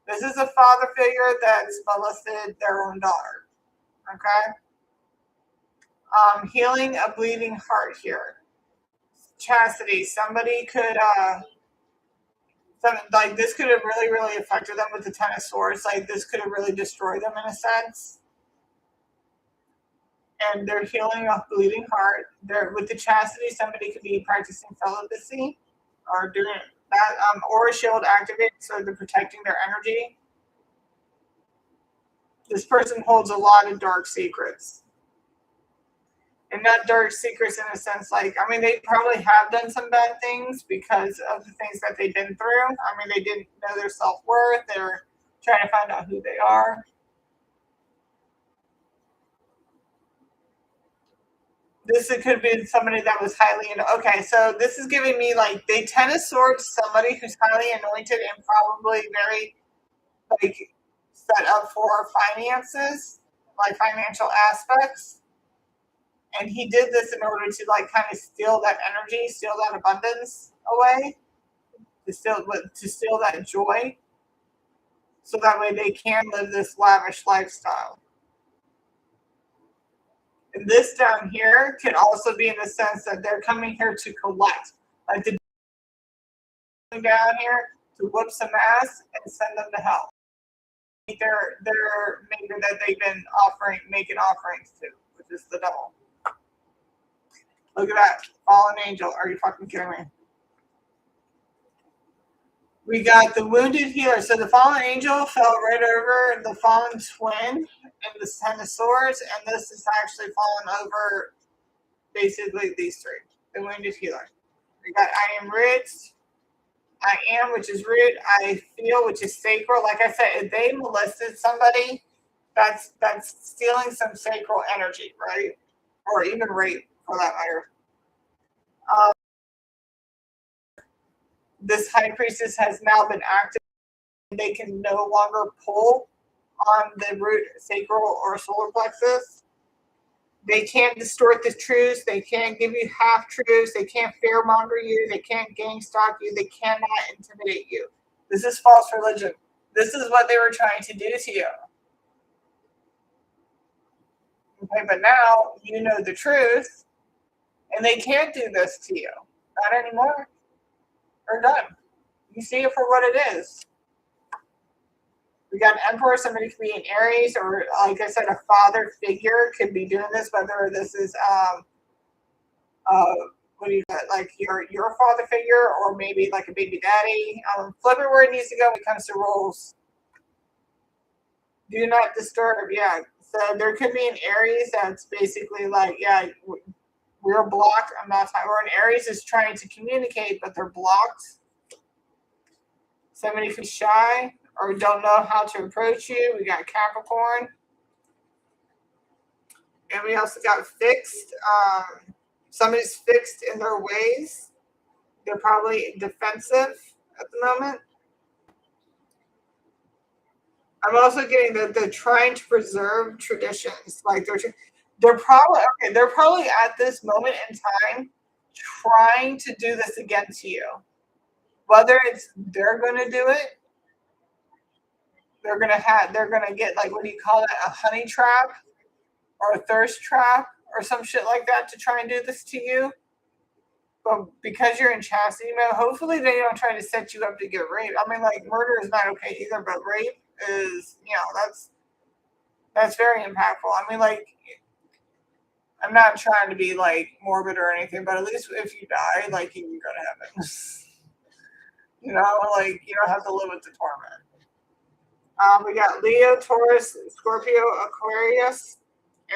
This is a father figure that's molested their own daughter. Okay. Healing a bleeding heart here. Chastity. Somebody could, like this could have really, really affected them with the Ten of Swords. Like this could have really destroyed them in a sense. And they're healing a bleeding heart. They're with the chastity. Somebody could be practicing celibacy or doing that, or a shield activated, so they're protecting their energy. This person holds a lot of dark secrets. And not dark secrets in a sense like, I mean, they probably have done some bad things because of the things that they've been through. I mean, they didn't know their self-worth. They're trying to find out who they are. This could be somebody that was highly okay, so this is giving me like the Ten of Swords, somebody who's highly anointed and probably very like set up for finances, like financial aspects. And he did this in order to like kind of steal that energy, steal that abundance away, to steal that joy, so that way they can live this lavish lifestyle. And this down here can also be in the sense that they're coming here to collect, like the down here to whoop some ass and send them to hell. They're maybe that they've been making offerings to, which is the devil. Look at that fallen angel. Are you fucking kidding me? We got the wounded healer. So the fallen angel fell right over the fallen twin and the Ten of Swords, and this is actually fallen over basically these three. The wounded healer. We got I am rich. I am, which is root. I feel, which is sacral. Like I said, if they molested somebody, that's stealing some sacral energy, right? Or even rape, for that matter. This high priestess has now been active. They can no longer pull on the root, sacral, or solar plexus. They can't distort the truths. They can't give you half truths. They can't fearmonger you. They can't gang stalk you. They cannot intimidate you. This is false religion. This is what they were trying to do to you. Okay, but now you know the truth, and they can't do this to you. Not anymore. They're done. You see it for what it is. We got an emperor, somebody could be in Aries, or like I said, a father figure could be doing this, whether this is what do you got, like your father figure, or maybe like a baby daddy. Flip it where it needs to go when it comes to roles. Do not disturb, yeah. So there could be an Aries that's basically like, yeah, we're blocked. I'm not talking, or an Aries is trying to communicate, but they're blocked. Somebody who's shy or don't know how to approach you. We got Capricorn. And we also got fixed. Somebody's fixed in their ways. They're probably defensive at the moment. I'm also getting that they're trying to preserve traditions. Like they're probably at this moment in time trying to do this again to you. Whether it's they're going to do it, they're going to get, like, what do you call it, a honey trap or a thirst trap or some shit like that to try and do this to you. But because you're in chastity mode, hopefully they don't try to set you up to get raped. I mean, like, murder is not okay either, but rape is, That's very impactful. I mean, like, I'm not trying to be like morbid or anything, but at least if you die, like you can go to heaven. You know, like you don't have to live with the torment. We got Leo, Taurus, Scorpio, Aquarius,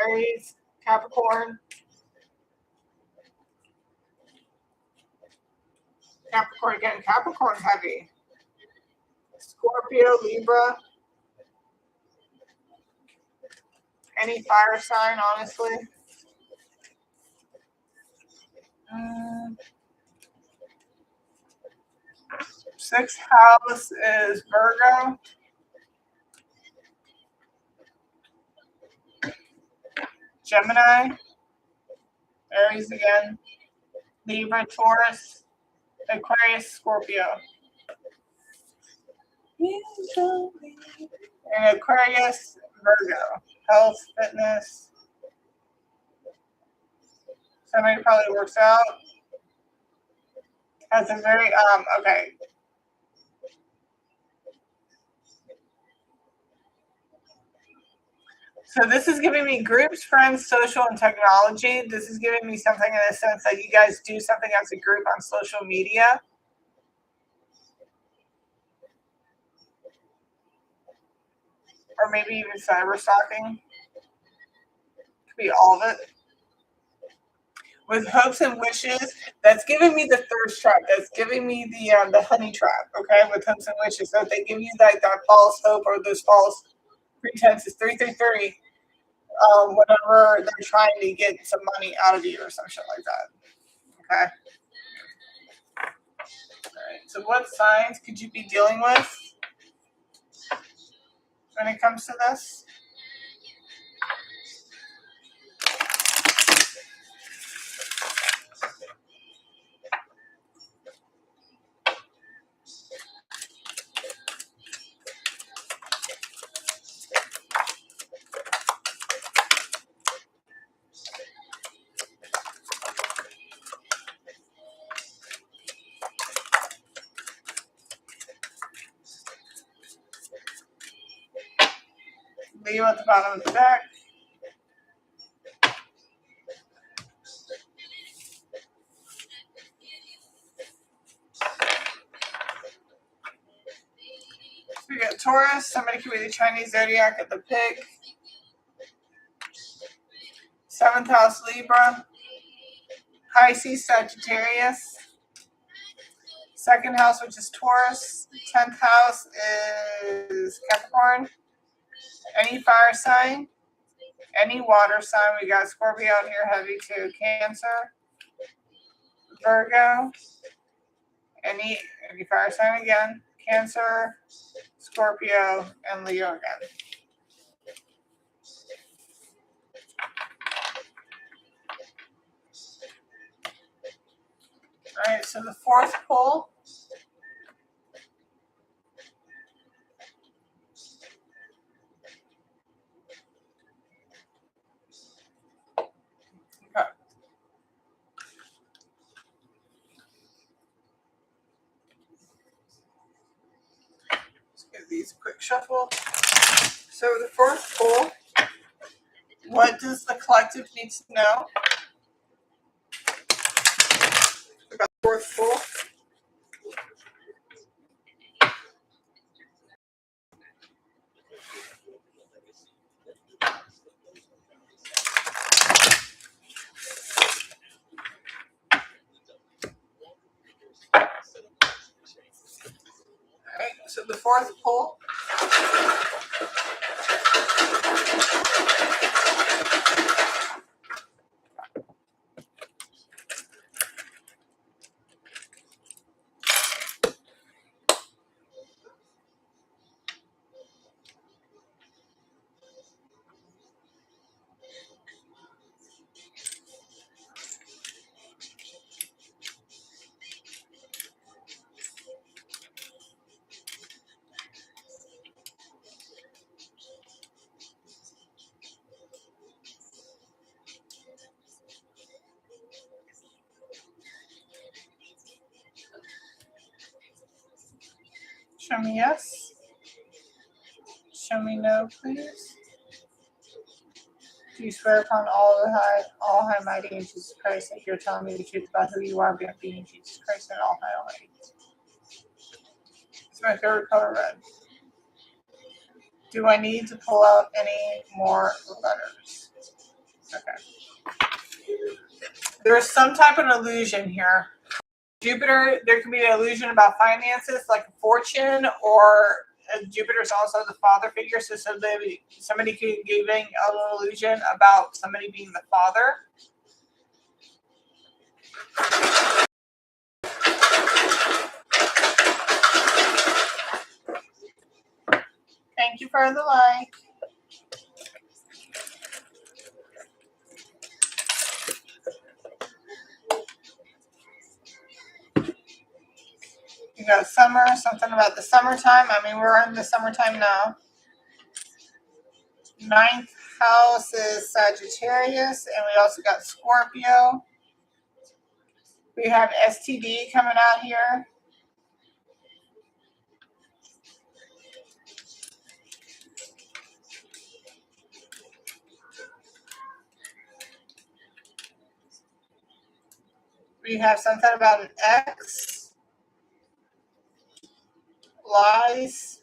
Aries, Capricorn, Capricorn again, Capricorn heavy, Scorpio, Libra, any fire sign, honestly. Mm, Sixth house is Virgo, Gemini, Aries again, Libra, Taurus, Aquarius, Scorpio. And Aquarius, Virgo, health, fitness. Somebody probably works out. Has a very okay. So this is giving me groups, friends, social, and technology. This is giving me something in the sense that you guys do something as a group on social media. Or maybe even cyber stalking. Could be all of it. With hopes and wishes, that's giving me the thirst trap. That's giving me the honey trap. Okay, with hopes and wishes. So if they give you that false hope or those false pretenses, 333. Whenever they're trying to get some money out of you or some shit like that. Okay. All right. So what signs could you be dealing with when it comes to this? Leo at the bottom of the deck. We got Taurus. Somebody could be the Chinese zodiac at the pig. Seventh house Libra. Pisces Sagittarius. Second house, which is Taurus. 10th house is Capricorn. Any fire sign. Any water sign. We got Scorpio out here heavy too. Cancer. Virgo. Any fire sign again. Cancer. Scorpio. And Leo again. All right, so the fourth pull. Okay. Let's give these a quick shuffle. So the fourth pull. What does the collective need to know about the fourth pull? Alright, so the fourth pull. Show me yes. Show me no, please. you swear upon all high mighty in Jesus Christ that you're telling me the truth about who you are being Jesus Christ and all high almighty. It's my favorite color, red. Do I need to pull out any more letters? Okay. There's some type of illusion here. Jupiter, there can be an illusion about finances, like a fortune, or Jupiter is also the father figure. So somebody could be giving an illusion about somebody being the father. Thank you for the like. You got summer, something about the summertime. I mean, we're in the summertime now. 9th house is Sagittarius, and we also got Scorpio. We have STD coming out here. We have something about an X. Lies.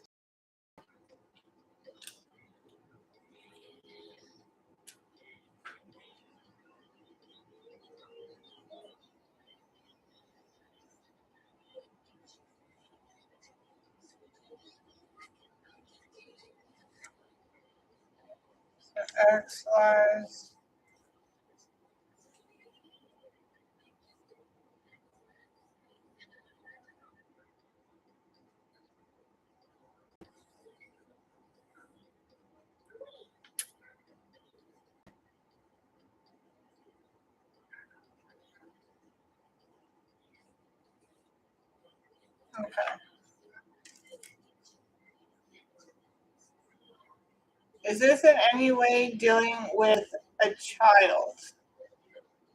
X lies. Okay. Is this in any way dealing with a child?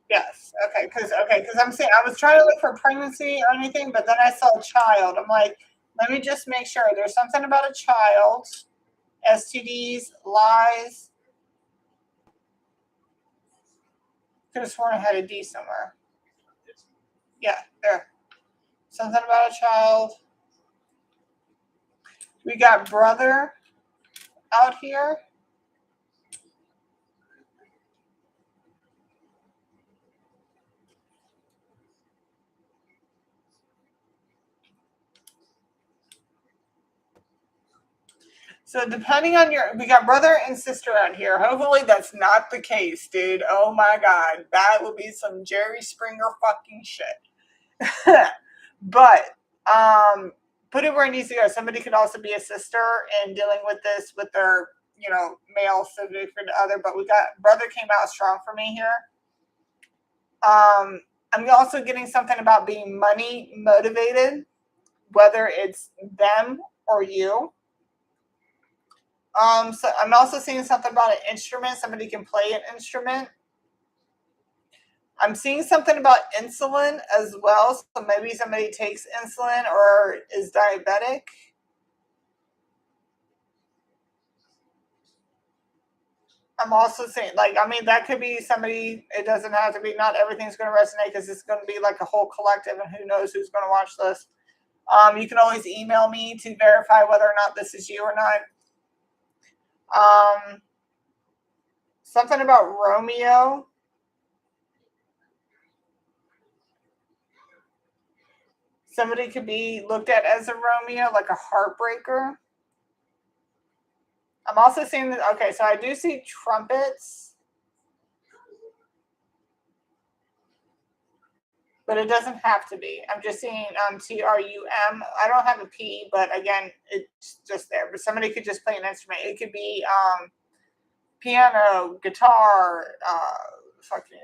Yes. Okay. Because I'm saying I was trying to look for pregnancy or anything, but then I saw child. I'm like, let me just make sure. There's something about a child. STDs, lies. Could have sworn I had a D somewhere. Yeah, there. Something about a child. We got brother out here. So depending on we got brother and sister out here. Hopefully that's not the case, dude. Oh my God. That would be some Jerry Springer fucking shit. But, put it where it needs to go. Somebody could also be a sister and dealing with this with their, male significant other. But we got brother came out strong for me here. I'm also getting something about being money motivated, whether it's them or you. So I'm also seeing something about an instrument. Somebody can play an instrument. I'm seeing something about insulin as well. So maybe somebody takes insulin or is diabetic. I'm also saying, that could be somebody. It doesn't have to be. Not everything's going to resonate because it's going to be like a whole collective, and who knows who's going to watch this. You can always email me to verify whether or not this is you or not. Something about Romeo. Somebody could be looked at as a Romeo, like a heartbreaker. I'm also seeing that. Okay, so I do see trumpets, but it doesn't have to be. I'm just seeing TRUM. I don't have a P, but again, it's just there. But somebody could just play an instrument. It could be piano, guitar, fucking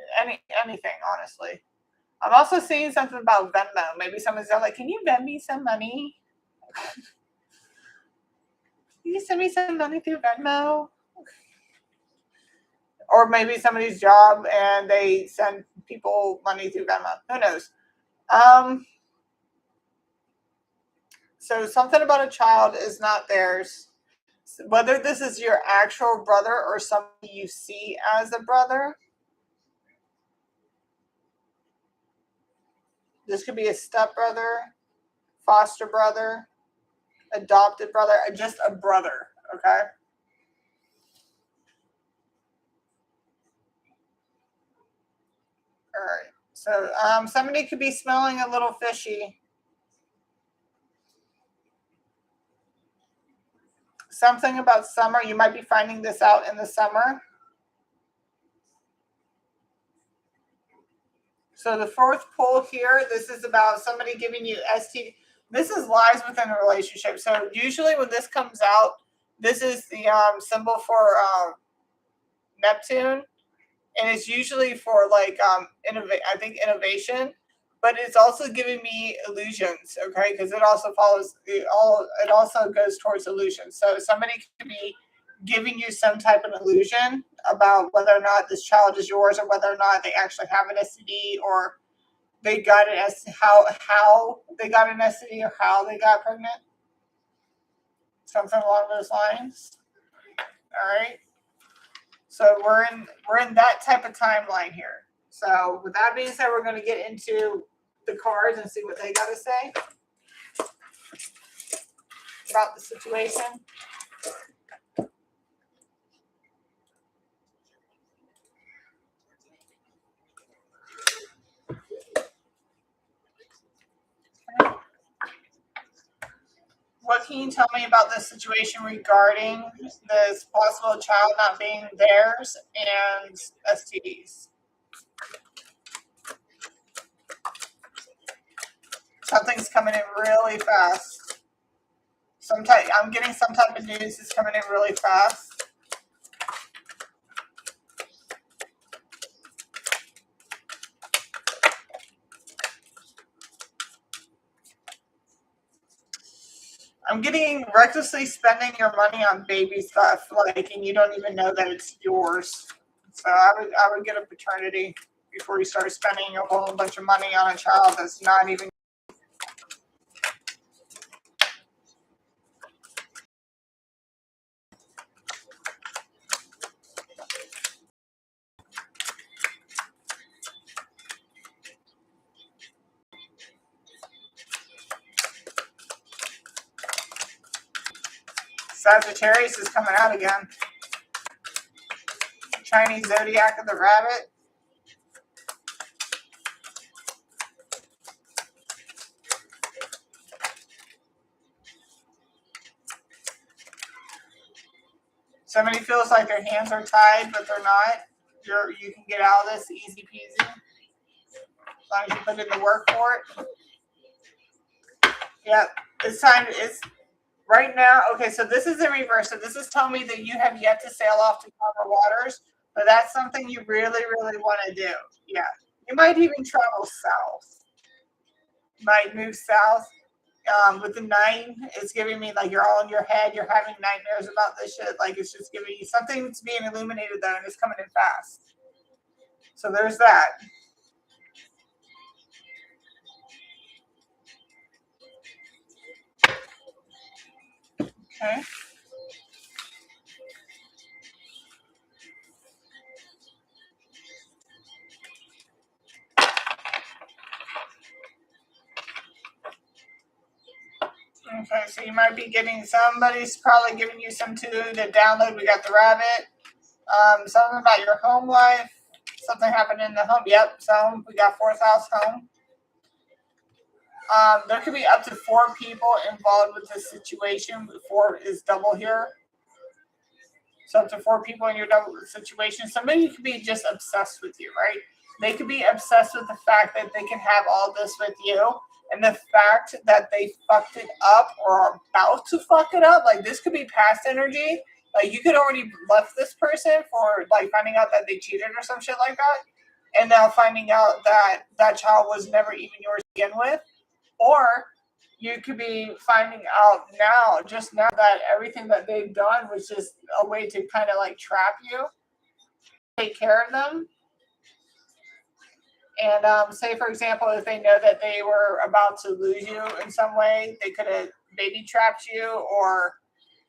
anything, honestly. I'm also seeing something about Venmo. Maybe someone's like, can you Venmo me some money? Can you send me some money through Venmo? Or maybe somebody's job and they send people money through Venmo. Who knows? So something about a child is not theirs. Whether this is your actual brother or somebody you see as a brother. This could be a stepbrother, foster brother, adopted brother, just a brother, okay? All right. So somebody could be smelling a little fishy. Something about summer. You might be finding this out in the summer. So the fourth pull here, this is about somebody giving you STD. This is lies within a relationship. So usually when this comes out, this is the symbol for Neptune. And it's usually for like I think innovation, but it's also giving me illusions, okay? Because it also it also goes towards illusions. So somebody could be giving you some type of illusion about whether or not this child is yours, or whether or not they actually have an STD, or they got an how they got an STD, or how they got pregnant, something along those lines. All right. So we're in that type of timeline here. So with that being said, we're going to get into the cards and see what they got to say about the situation. What can you tell me about this situation regarding this possible child not being theirs and STDs? Something's coming in really fast. I'm getting some type of news is coming in really fast. I'm getting recklessly spending your money on baby stuff, like, and you don't even know that it's yours. So I would get a paternity before you start spending a whole bunch of money on a child that's not even. Sagittarius is coming out again. Chinese zodiac of the rabbit. Somebody feels like their hands are tied, but they're not. You can get out of this easy peasy as long as you put in the work for it. Yep, it's time. It's right now. Okay, so this is in reverse. So this is telling me that you have yet to sail off to calmer waters, but that's something you really, really want to do. Yeah, you might even travel south. Might move south. With the 9, it's giving me like you're all in your head. You're having nightmares about this shit. Like it's just giving you something that's being illuminated though, and it's coming in fast. So there's that. Okay. Okay, so you might be getting somebody's probably giving you some to download. We got the rabbit. Something about your home life. Something happened in the home. Yep. So we got 4th house home. There could be up to 4 people involved with this situation. 4 is double here. So up to 4 people in your double situation. Somebody could be just obsessed with you, right? They could be obsessed with the fact that they can have all this with you. And the fact that they fucked it up or are about to fuck it up. Like this could be past energy. Like you could already left this person for like finding out that they cheated or some shit like that. And now finding out that that child was never even yours to begin with. Or you could be finding out now, just now, that everything that they've done was just a way to kind of like trap you, take care of them. And say, for example, if they know that they were about to lose you in some way, they could have baby trapped you or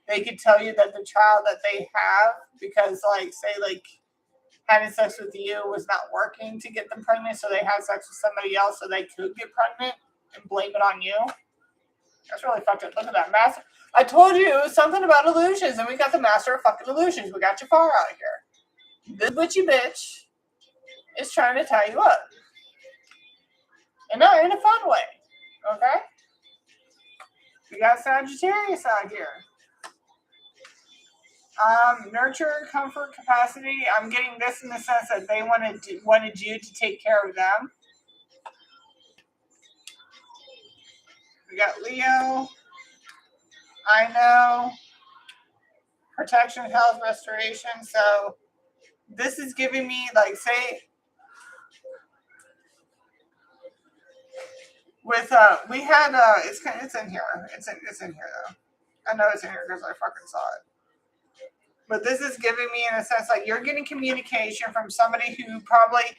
they could tell you that the child that they have, because like say like having sex with you was not working to get them pregnant, so they had sex with somebody else so they could get pregnant and blame it on you. That's really fucked up. Look at that master. I told you it was something about illusions, and we got the master of fucking illusions. We got you far out of here. This witchy bitch is trying to tie you up. And not in a fun way. Okay? We got Sagittarius out here. Nurture, comfort, capacity. I'm getting this in the sense that they wanted you to take care of them. We got Leo. I know. Protection, health, restoration. So this is giving me, like, say, with we had it's in here. It's in here though. I know it's in here because I fucking saw it. But this is giving me, in a sense, like you're getting communication from somebody who probably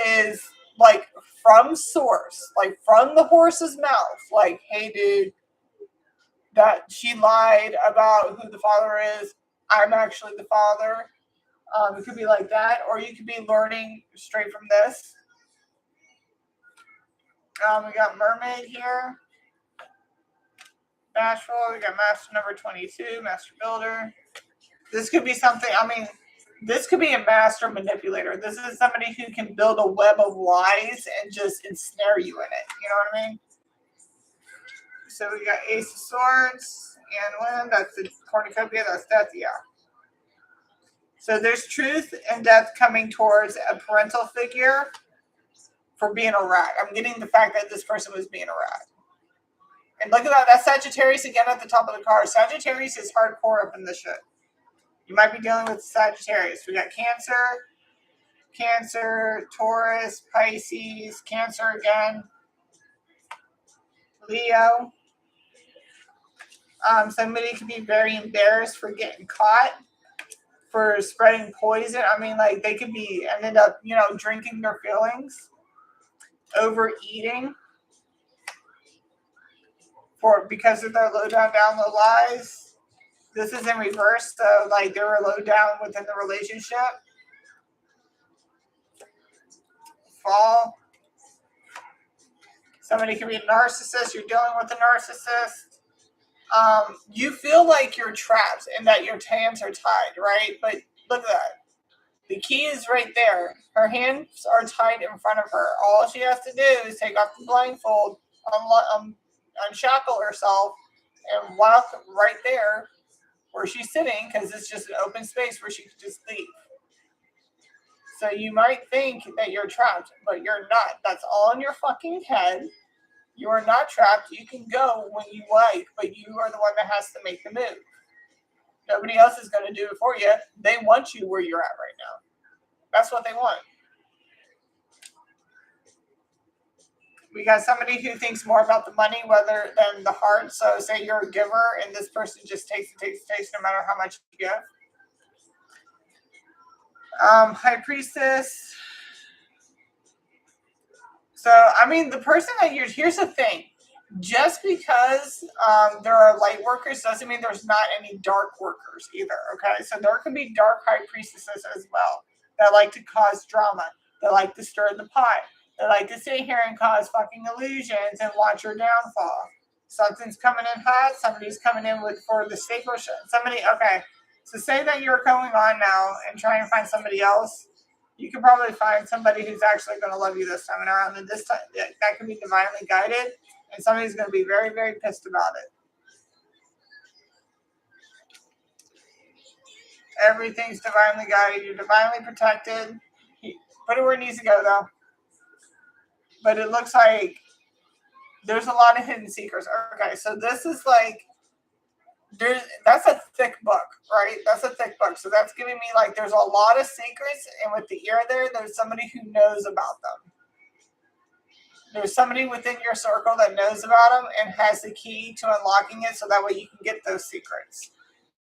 is like from source, like from the horse's mouth. Like, hey, dude, that she lied about who the father is. I'm actually the father. It could be like that, or you could be learning straight from this. We got Mermaid here. Bashful. We got Master number 22, Master Builder. This could be something, I mean, this could be a master manipulator. This is somebody who can build a web of lies and just ensnare you in it. You know what I mean? So we got Ace of Swords and Wind. That's the cornucopia. That's death. Yeah. So there's truth and death coming towards a parental figure for being a rat. I'm getting the fact that this person was being a rat. And look at that. That's Sagittarius again at the top of the card. Sagittarius is hardcore up in this shit. You might be dealing with Sagittarius. We got Cancer, Taurus, Pisces, Cancer again, Leo. Somebody could be very embarrassed for getting caught, for spreading poison. I mean, like they could be ended up, drinking their feelings, overeating, because of their low down low lies. This is in reverse, so like they were low down within the relationship. Fall. Somebody can be a narcissist. You're dealing with a narcissist. You feel like you're trapped and that your hands are tied, right? But look at that. The key is right there. Her hands are tied in front of her. All she has to do is take off the blindfold, unshackle herself, and walk right there where she's sitting, because it's just an open space where she could just leave. So you might think that you're trapped, but you're not. That's all in your fucking head. You are not trapped. You can go when you like, but you are the one that has to make the move. Nobody else is going to do it for you. They want you where you're at right now. That's what they want. We got somebody who thinks more about the money rather than the heart. So say you're a giver and this person just takes no matter how much you give. High Priestess. So, I mean, the person that here's the thing. Just because there are light workers doesn't mean there's not any dark workers either, okay? So there can be dark high priestesses as well that like to cause drama. They like to stir the pot. They like to sit here and cause fucking illusions and watch your downfall. Something's coming in hot. Somebody's coming in for the staple show. Okay. So say that you're going on now and trying to find somebody else. You can probably find somebody who's actually going to love you this time around. And this time, that can be divinely guided. And somebody's going to be very, very pissed about it. Everything's divinely guided. You're divinely protected. Put it where it needs to go, though. But it looks like there's a lot of hidden secrets. Okay, so this is like, that's a thick book, right? That's a thick book. So that's giving me like there's a lot of secrets. And with the ear there's somebody who knows about them. There's somebody within your circle that knows about them and has the key to unlocking it, so that way you can get those secrets.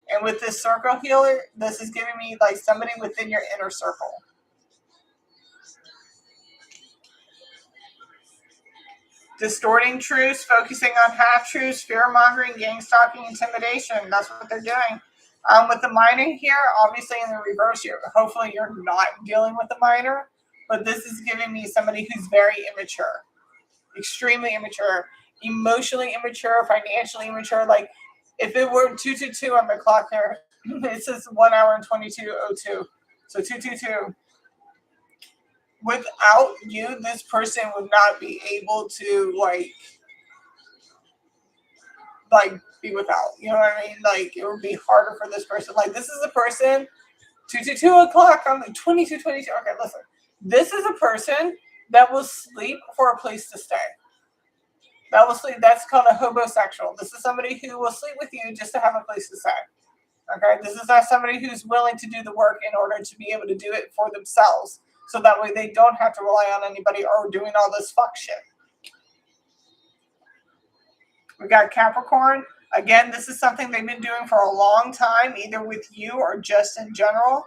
And with this circle healer, this is giving me like somebody within your inner circle. distorting truths, focusing on half-truths, fear-mongering, gang-stalking, intimidation. That's what they're doing. With the minor here, obviously in the reverse, hopefully you're not dealing with the minor, but this is giving me somebody who's very immature, extremely immature, emotionally immature, financially immature. Like if it were 222 on the clock there, it says 1 hour and 22:02. So 222. Without you, this person would not be able to like be without. You know what I mean? Like it would be harder for this person. Like this is a person 2 o'clock on the 22:22. Okay, listen. This is a person that will sleep for a place to stay. That will sleep. That's called a hobosexual. This is somebody who will sleep with you just to have a place to stay. Okay, this is not somebody who's willing to do the work in order to be able to do it for themselves. So that way they don't have to rely on anybody or doing all this fuck shit. We got Capricorn. Again, this is something they've been doing for a long time, either with you or just in general.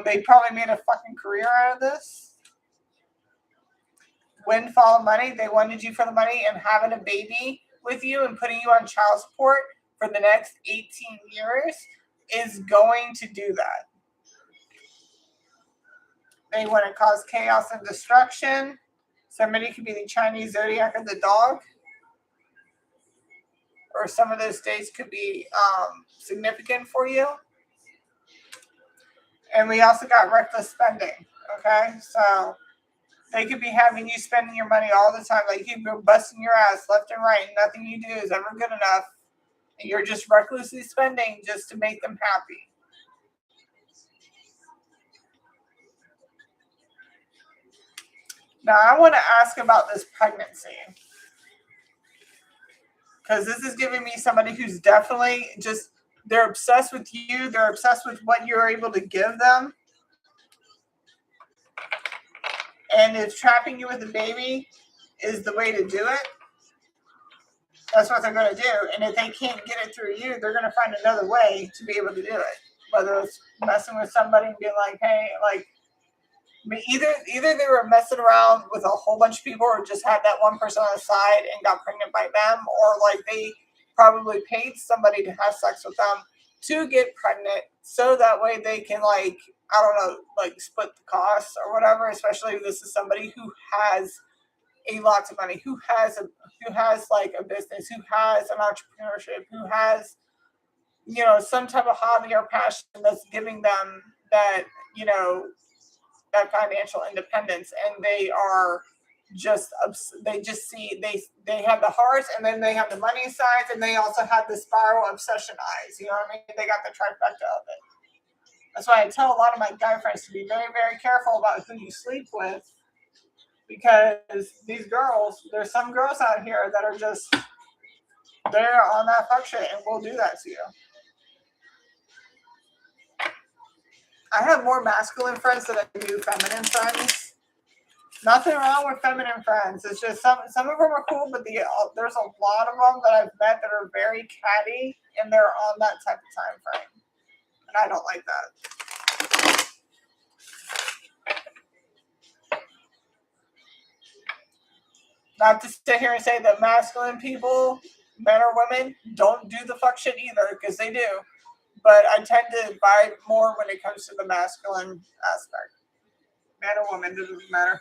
They probably made a fucking career out of this. Windfall of money. They wanted you for the money, and having a baby with you and putting you on child support for the next 18 years is going to do that. They want to cause chaos and destruction. Somebody could be the Chinese zodiac of the dog. Or some of those days could be significant for you. And we also got reckless spending. Okay, so they could be having you spending your money all the time. Like you're busting your ass left and right. And nothing you do is ever good enough. And you're just recklessly spending just to make them happy. Now, I want to ask about this pregnancy. Because this is giving me somebody who's definitely just, they're obsessed with you. They're obsessed with what you're able to give them. And if trapping you with a baby is the way to do it, that's what they're going to do. And if they can't get it through you, they're going to find another way to be able to do it. Whether it's messing with somebody and being like, hey, like, I mean, either they were messing around with a whole bunch of people or just had that one person on the side and got pregnant by them, or like they probably paid somebody to have sex with them to get pregnant so that way they can, like, I don't know, like split the costs or whatever, especially if this is somebody who has a lot of money, who has like a business, who has an entrepreneurship, who has, you know, some type of hobby or passion that's giving them that, you know, that financial independence. And they are just, they just see, they have the hearts, and then they have the money sides, and they also have the spiral obsession eyes. You know what I mean? They got the trifecta of it. That's why I tell a lot of my guy friends to be very, very careful about who you sleep with, because these girls, there's some girls out here that are just, they're on that fuck shit and will do that to you. I have more masculine friends than I do feminine friends. Nothing wrong with feminine friends. It's just some of them are cool, but there's a lot of them that I've met that are very catty, and they're on that type of time frame. And I don't like that. Not to sit here and say that masculine people, men or women, don't do the fuck shit either, because they do. But I tend to vibe more when it comes to the masculine aspect. Man or woman, it doesn't matter.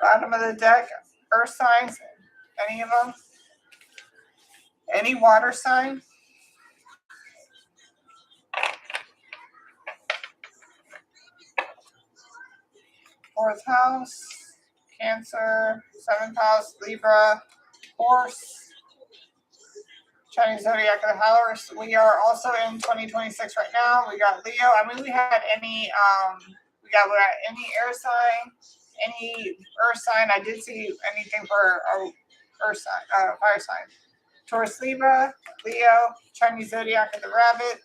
Bottom of the deck, earth signs, any of them? Any water sign? Fourth house, Cancer, seventh house, Libra, Horse, Chinese zodiac of the Horse. We are also in 2026 right now. We got Leo. I mean, we had any any air sign, any earth sign. I did see anything for our earth sign, fire sign. Taurus, Libra, Leo, Chinese zodiac of the Rabbit,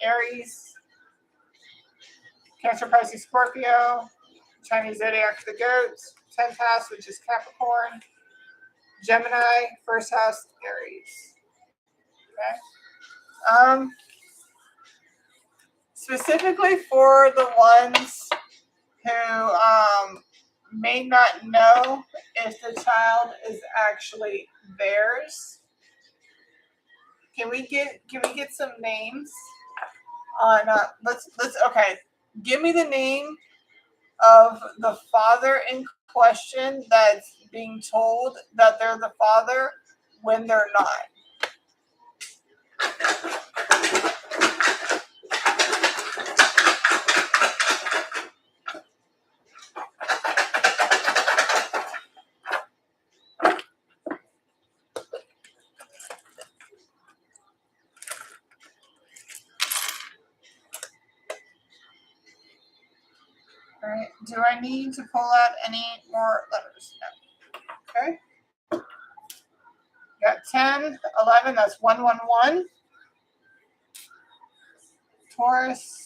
Aries, Cancer, Pisces, Scorpio, Chinese zodiac, the goats. 10th house, which is Capricorn. Gemini, first house, Aries. Okay. Specifically for the ones who may not know if the child is actually theirs. Can we get some names on let's okay. Give me the name of the father in question that's being told that they're the father when they're not. All right. Do I need to pull out any more letters? No. Okay. Got 10, 11, that's 111. Taurus.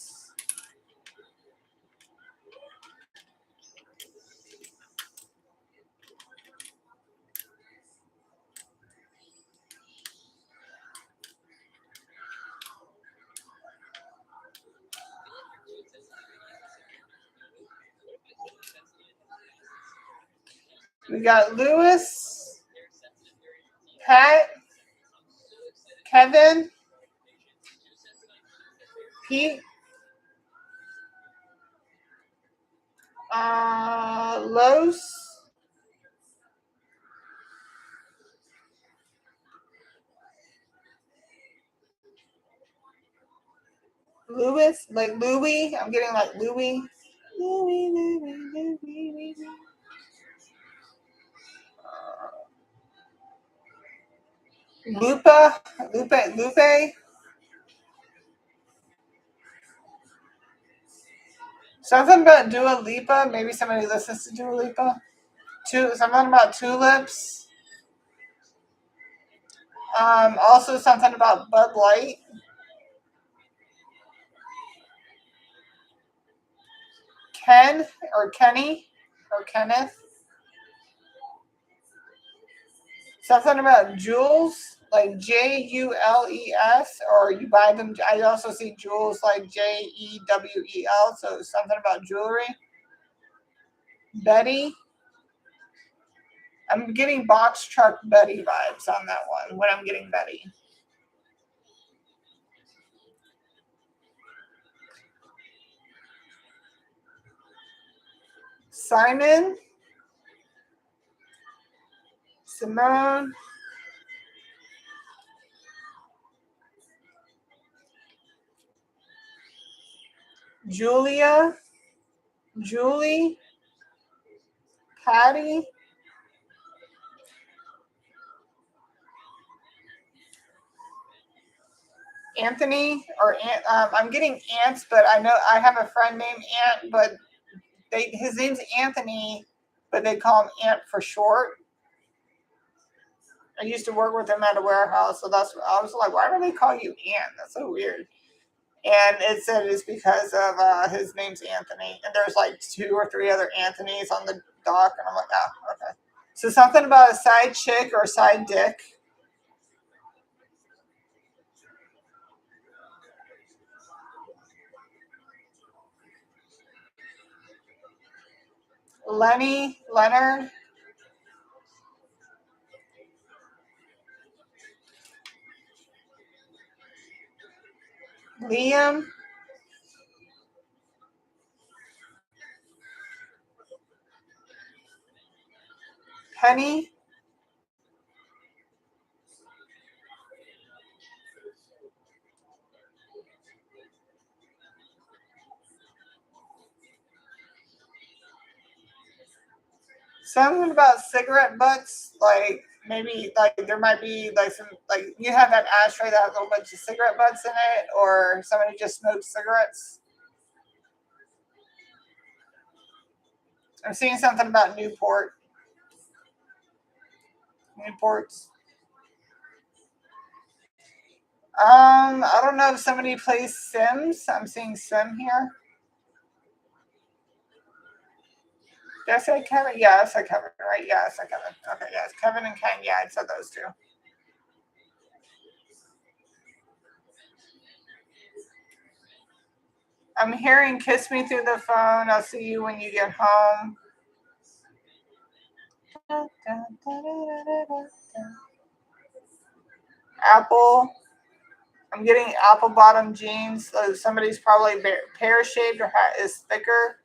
We got Lewis, Pat, Kevin, Pete, Los, Lewis, like Louie. I'm getting like Louie. Louie. Lupe. Something about Dua Lipa. Maybe somebody listens to Dua Lipa. Something about tulips. Also something about Bud Light. Ken or Kenny or Kenneth. Something about Jules, like Jules, or you buy them. I also see Jules like Jewel, so something about jewelry. Betty. I'm getting box truck Betty vibes on that one when I'm getting Betty. Simon. Simone. Julia. Julie. Patty. Anthony or I'm getting Ants, but I know I have a friend named Ant, but his name's Anthony, but they call him Ant for short. I used to work with him at a warehouse, so I was like, why do they call you Ant? That's so weird. And it said it's because of his name's Anthony, and there's like 2 or 3 other Anthonys on the dock, and I'm like, oh, okay. So something about a side chick or a side dick. Leonard. Liam. Penny. Something about cigarette butts, like maybe like there might be like some like you have that ashtray that has a whole bunch of cigarette butts in it, or somebody just smokes cigarettes. I'm seeing something about Newports. I don't know if somebody plays Sims. I'm seeing Sim here. Did I say Kevin? Yeah, I said Kevin, right? Yeah, I said Kevin. Okay, yes, Kevin and Ken. Yeah, I said those two. I'm hearing "Kiss Me Through the Phone." I'll see you when you get home. Apple. I'm getting apple bottom jeans. So somebody's probably pear shaped or is thicker.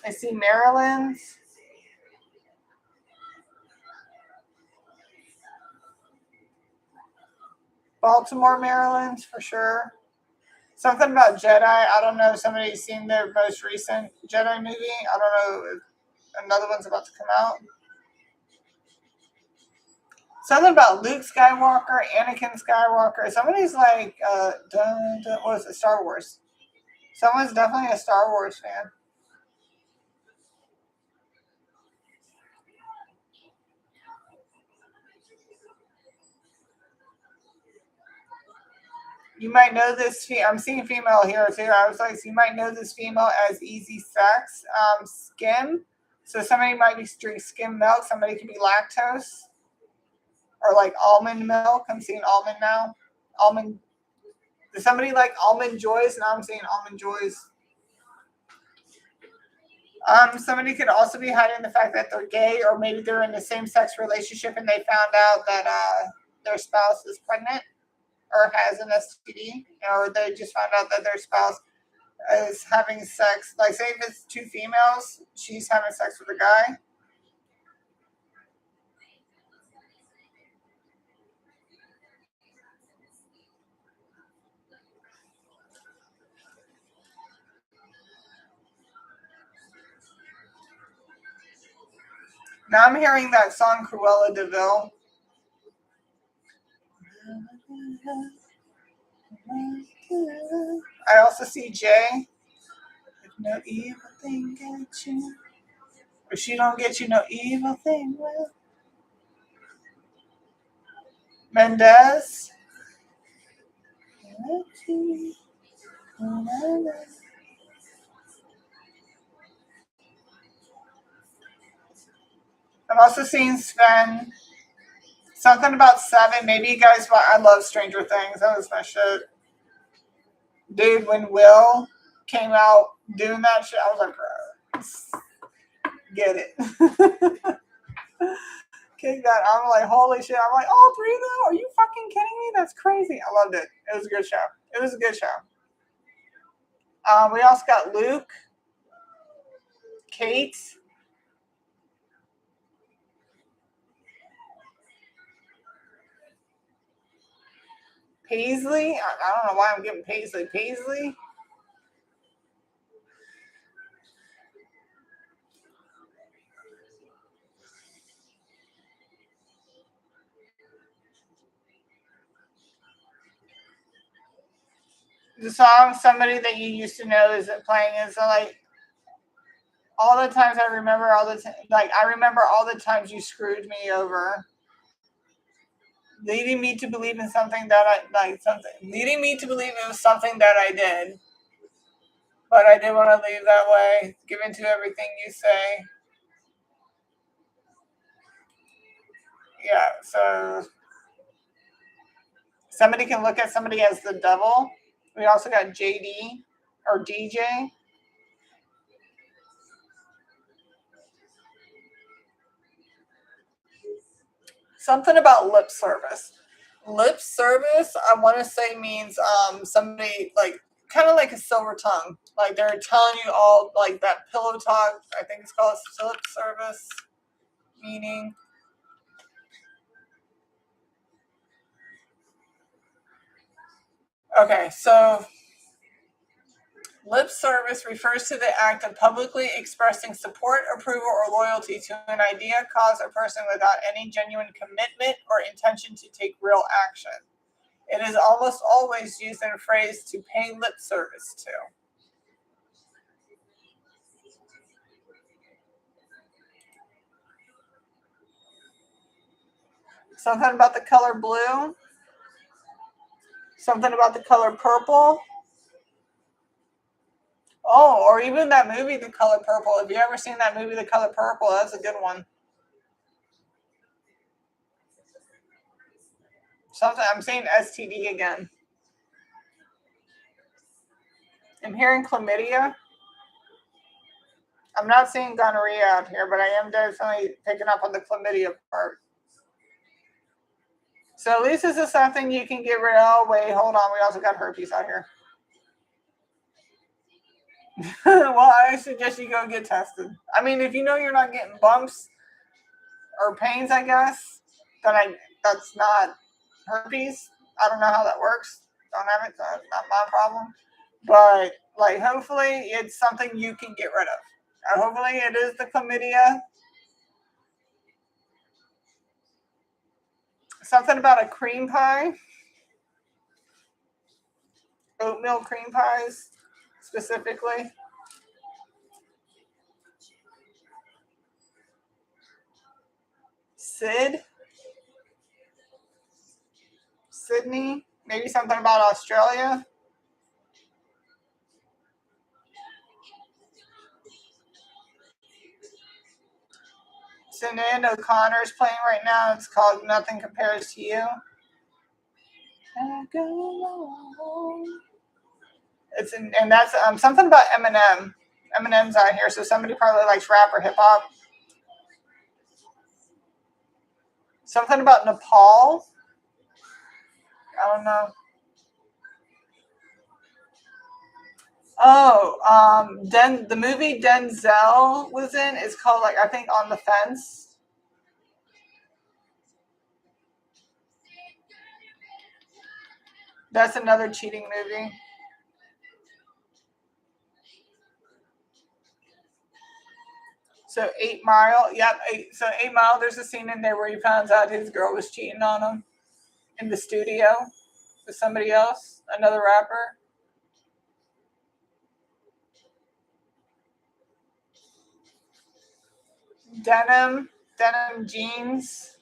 I see Maryland's. Baltimore, Maryland's for sure. Something about Jedi. I don't know if somebody's seen their most recent Jedi movie. I don't know if another one's about to come out. Something about Luke Skywalker, Anakin Skywalker. Somebody's like, what is it? Star Wars. Someone's definitely a Star Wars fan. You might know this. I'm seeing female here too. I was like, so you might know this female as Easy Sex. Skim. So somebody might be drink skim milk. Somebody could be lactose or like almond milk. I'm seeing almond now. Almond. Does somebody like almond joys? Now I'm seeing almond joys. Somebody could also be hiding the fact that they're gay, or maybe they're in a same-sex relationship and they found out that their spouse is pregnant or has an STD, or they just found out that their spouse is having sex. Like, say if it's two females, she's having sex with a guy. Now I'm hearing that song Cruella de Vil. I also see Jay. If no evil thing gets you, if she don't get you, no evil thing will. Mendez. I'm also seeing Sven. Something about Seven. Maybe you guys. I love Stranger Things. That was my shit. Dude, when Will came out doing that shit, I was like, bro, get it. Kick that. I'm like, holy shit. I'm like, all three though? Are you fucking kidding me? That's crazy. I loved it. It was a good show. It was a good show. We also got Luke, Kate, Paisley. I don't know why I'm giving Paisley. Paisley. The song somebody that you used to know is playing is like all the times I remember all the like I remember all the times you screwed me over, leading me to believe in something that I like something leading me to believe it was something that I did, but I didn't want to leave that way. Give into everything you say. Yeah, so somebody can look at somebody as the devil. We also got JD or DJ. Something about lip service. Lip service, I want to say means somebody like kind of like a silver tongue. Like they're telling you all like that pillow talk. I think it's called lip service meaning. Okay, so lip service refers to the act of publicly expressing support, approval, or loyalty to an idea, cause, or person without any genuine commitment or intention to take real action. It is almost always used in a phrase to pay lip service to. Something about the color blue. Something about the color purple. Oh, or even that movie, The Color Purple. Have you ever seen that movie, The Color Purple? That's a good one. Something I'm saying STD again. I'm hearing chlamydia. I'm not seeing gonorrhea out here, but I am definitely picking up on the chlamydia part. So at least this is something you can get rid of. Oh, wait, hold on. We also got herpes out here. Well, I suggest you go get tested. I mean, if you know you're not getting bumps or pains, I guess, that's not herpes. I don't know how that works. Don't have it. So not my problem. But like, hopefully, it's something you can get rid of. Hopefully, it is the chlamydia. Something about a cream pie. Oatmeal cream pies, specifically. Sydney. Maybe something about Australia. Sinead O'Connor's playing right now. It's called Nothing Compares to You. And that's something about Eminem. Eminem's out here, so somebody probably likes rap or hip hop. Something about Nepal. I don't know. Oh, the movie Denzel was in is called, like, I think, On the Fence. That's another cheating movie. So 8 Mile, yep. So 8 Mile, there's a scene in there where he finds out his girl was cheating on him in the studio with somebody else, another rapper. Denim jeans.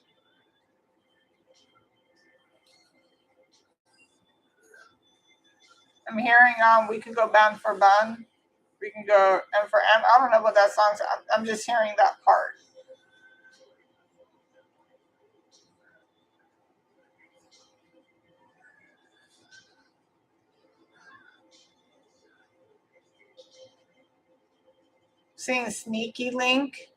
I'm hearing we can go band for band. We can go M for M. I don't know what that song's. I'm just hearing that part. Seeing Sneaky Link.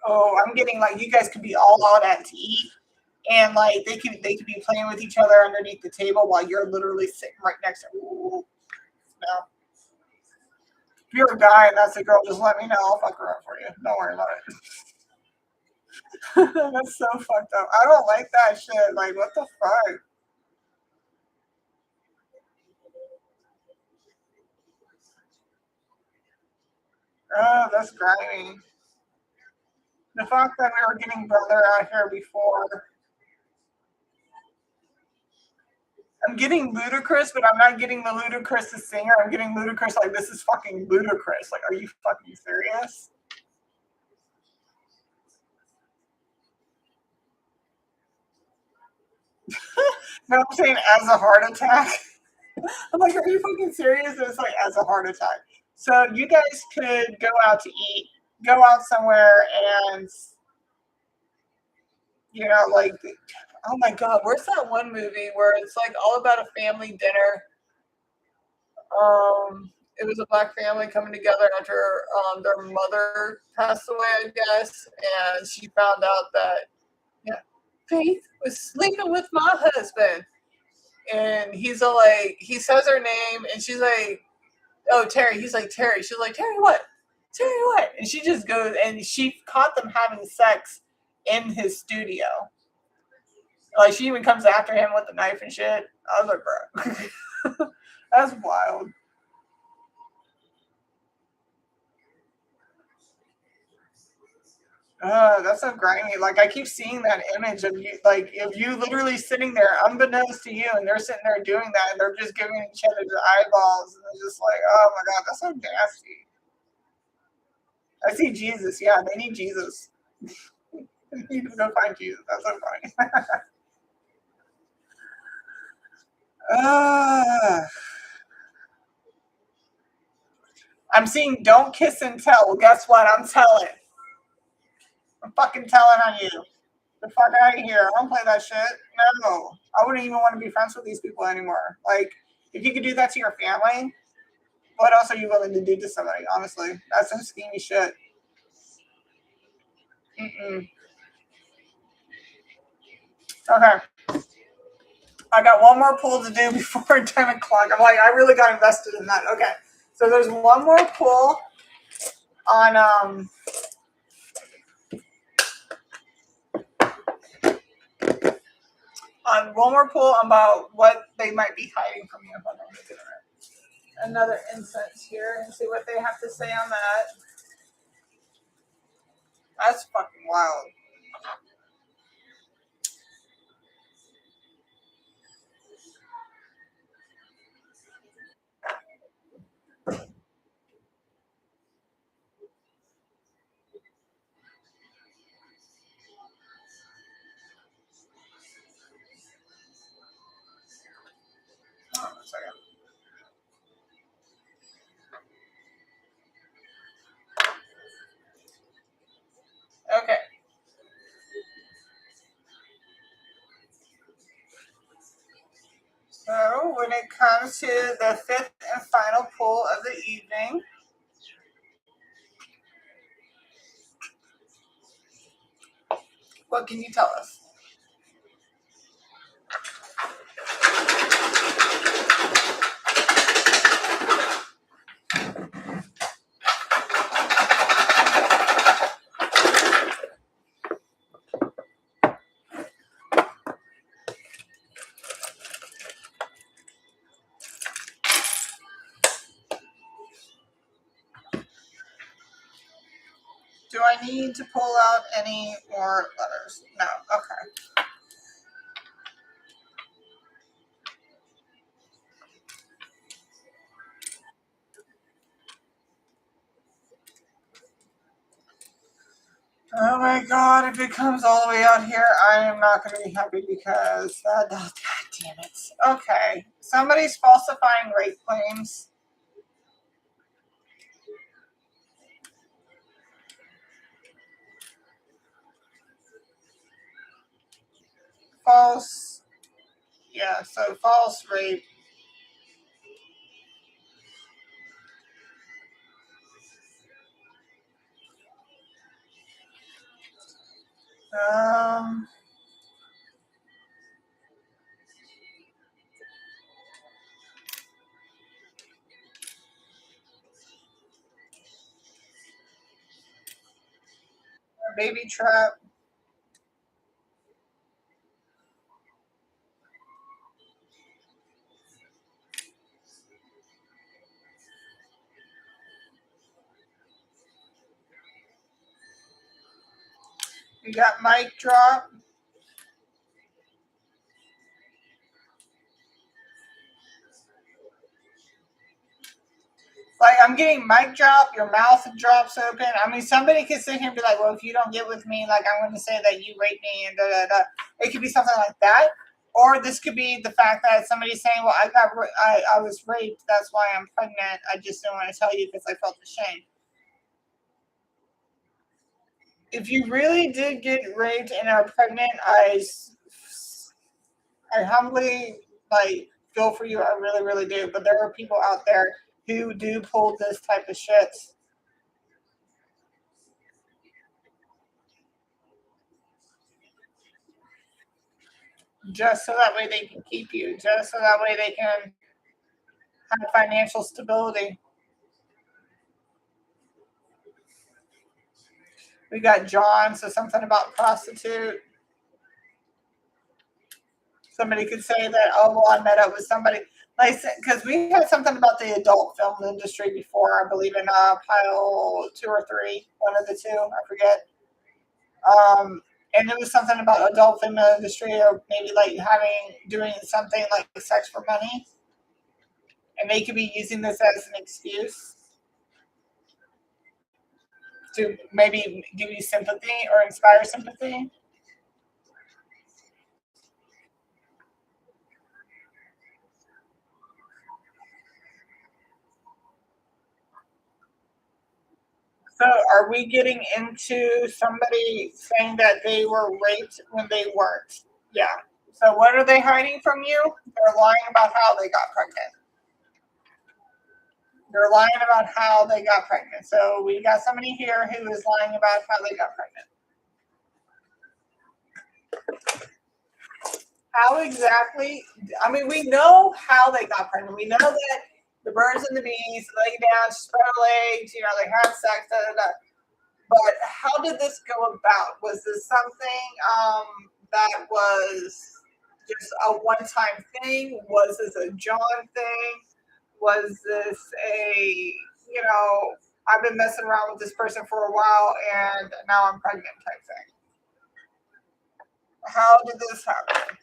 Oh, I'm getting like you guys could be all out at to eat, and like they could be playing with each other underneath the table while you're literally sitting right next to. Ooh, no. If you're a guy and that's a girl, just let me know. I'll fuck her up for you. Don't worry about it. That's so fucked up. I don't like that shit. Like, what the fuck? Oh, that's grimy. The fact that we were getting brother out here before. I'm getting ludicrous, but I'm not getting the ludicrous the singer. I'm getting ludicrous like this is fucking ludicrous. Like, are you fucking serious? No, I'm saying as a heart attack. I'm like, are you fucking serious? It's like as a heart attack. So you guys could go out to eat, go out somewhere, and like, oh my god, where's that one movie where it's like all about a family dinner? It was a black family coming together after their mother passed away, I guess, and she found out that yeah, Faith was sleeping with my husband, and he's all like, he says her name, and she's like, "Oh, Terry." He's like, "Terry." She's like, "Terry what? Terry what?" And she just goes, and she caught them having sex in his studio. Like, she even comes after him with a knife and shit. I was like, bro, that's wild. That's so grimy. Like, I keep seeing that image of you, like, if you literally sitting there, unbeknownst to you, and they're sitting there doing that, and they're just giving each other the eyeballs, and it's just like, oh my god, that's so nasty. I see Jesus. Yeah, they need Jesus. You can go find Jesus. That's so funny. I'm seeing don't kiss and tell. Well, guess what? I'm telling. I'm fucking telling on you. The fuck out of here. I don't play that shit. No. I wouldn't even want to be friends with these people anymore. Like, if you could do that to your family, what else are you willing to do to somebody? Honestly, that's some schemy shit. Mm-mm. Okay, I got one more pull to do before 10 o'clock. I'm like, I really got invested in that. Okay, so there's one more pull on one more pull about what they might be hiding from you. Hold on, let me get another incense here and see what they have to say on that. That's fucking wild. Hold on a second. Okay. So when it comes to the fifth and final pull of the evening, what can you tell us? Do I need to pull out any more letters? No. Okay. Oh my god, if it comes all the way out here, I am not going to be happy because god damn it. Okay. Somebody's falsifying rape claims. False. Yeah, so false rape. Um, baby trap. You got mic drop. Like I'm getting mic drop, your mouth drops open. I mean, somebody could sit here and be like, "Well, if you don't get with me, like I'm going to say that you raped me," and da da da. It could be something like that, or this could be the fact that somebody's saying, "Well, I was raped. That's why I'm pregnant. I just didn't want to tell you because I felt ashamed." If you really did get raped and are pregnant, I humbly like feel for you. I really, really do. But there are people out there who do pull this type of shit just so that way they can keep you, just so that way they can have financial stability. We got John, so something about prostitute. Somebody could say that, oh, well, I met up with somebody. Like, because we had something about the adult film industry before, I believe in pile 2 or 3, one of the two, I forget. And it was something about adult film industry or maybe like doing something like sex for money. And they could be using this as an excuse to maybe give you sympathy or inspire sympathy. So are we getting into somebody saying that they were raped when they weren't? Yeah. So what are they hiding from you? They're lying about how they got pregnant. They're lying about how they got pregnant. So we got somebody here who is lying about how they got pregnant. How exactly? I mean, we know how they got pregnant. We know that the birds and the bees lay down, spread their legs, they had sex, da, da, da. But how did this go about? Was this something that was just a one-time thing? Was this a John thing? Was this I've been messing around with this person for a while and now I'm pregnant type thing? How did this happen?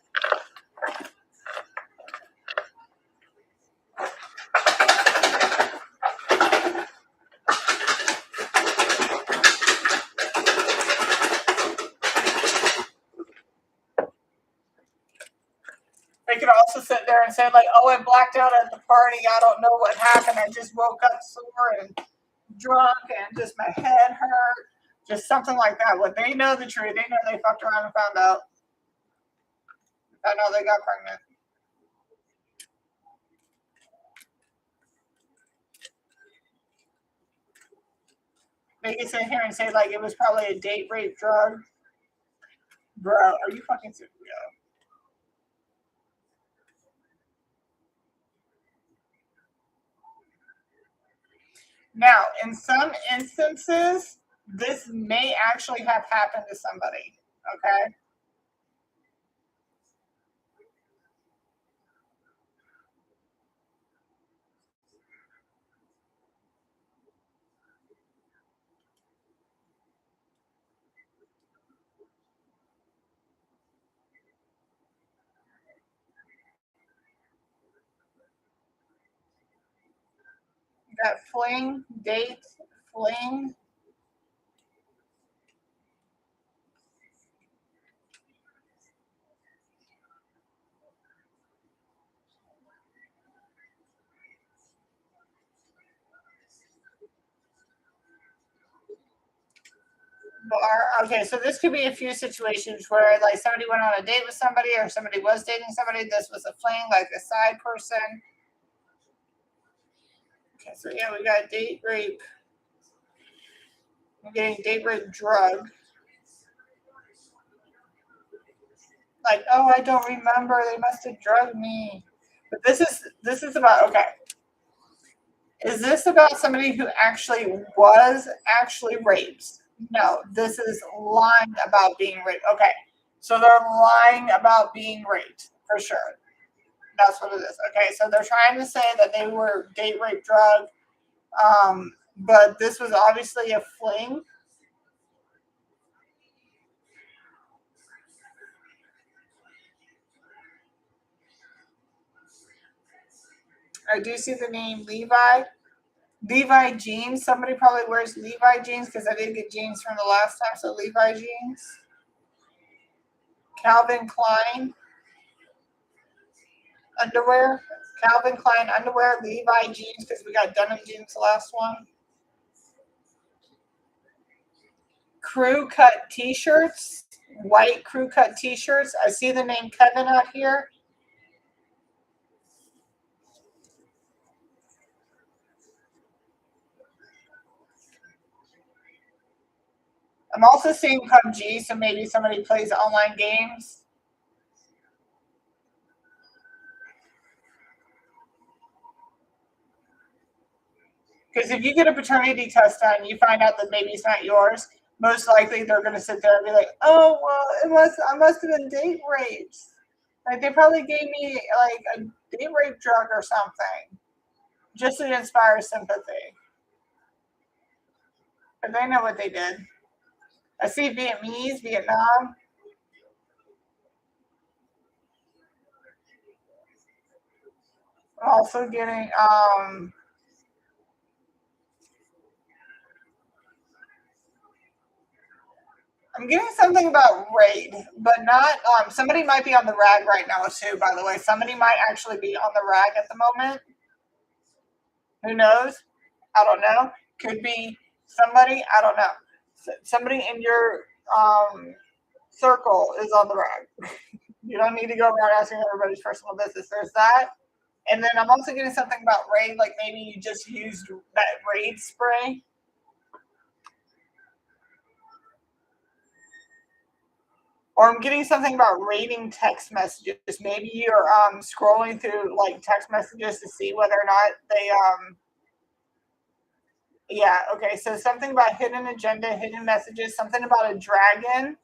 They could also sit there and say, like, oh, I blacked out at the party. I don't know what happened. I just woke up sore and drunk and just my head hurt. Just something like that. When they know the truth, they know they fucked around and found out. I know they got pregnant. They can sit here and say, like, it was probably a date rape drug. Bro, are you fucking serious? Now, in some instances, this may actually have happened to somebody. Okay. That fling, date, fling. Okay, so this could be a few situations where like somebody went on a date with somebody or somebody was dating somebody. This was a fling, like a side person. Okay, so yeah, we got date rape. I'm getting date rape drug. Like, oh, I don't remember. They must have drugged me. But this is about okay. Is this about somebody who was actually raped? No, this is lying about being raped. Okay, so they're lying about being raped for sure. That's what it is. Okay, so they're trying to say that they were date rape drug, but this was obviously a fling. I do see the name Levi. Levi jeans. Somebody probably wears Levi jeans because I didn't get jeans from the last time. So Levi jeans. Calvin Klein underwear. Calvin Klein underwear. Levi jeans because we got denim jeans the last one. Crew cut t-shirts. White crew cut t-shirts. I see the name Kevin out here. I'm also seeing PUBG, so maybe somebody plays online games. Because if you get a paternity test done, you find out that maybe it's not yours. Most likely, they're going to sit there and be like, "Oh, well, I must have been date raped. Like they probably gave me like a date rape drug or something, just to inspire sympathy." But they know what they did. I see Vietnamese, Vietnam. I'm also getting I'm getting something about raid, but not somebody might be on the rag right now too, by the way. Somebody might actually be on the rag at the moment. Who knows? I don't know. Could be Somebody, I don't know. Somebody in your circle is on the rag. You don't need to go around asking everybody's personal business. There's that. And then I'm also getting something about raid, like maybe you just used that raid spray. Or I'm getting something about rating text messages. Maybe you're scrolling through like text messages to see whether or not they yeah, okay. So something about hidden agenda, hidden messages, something about a dragon.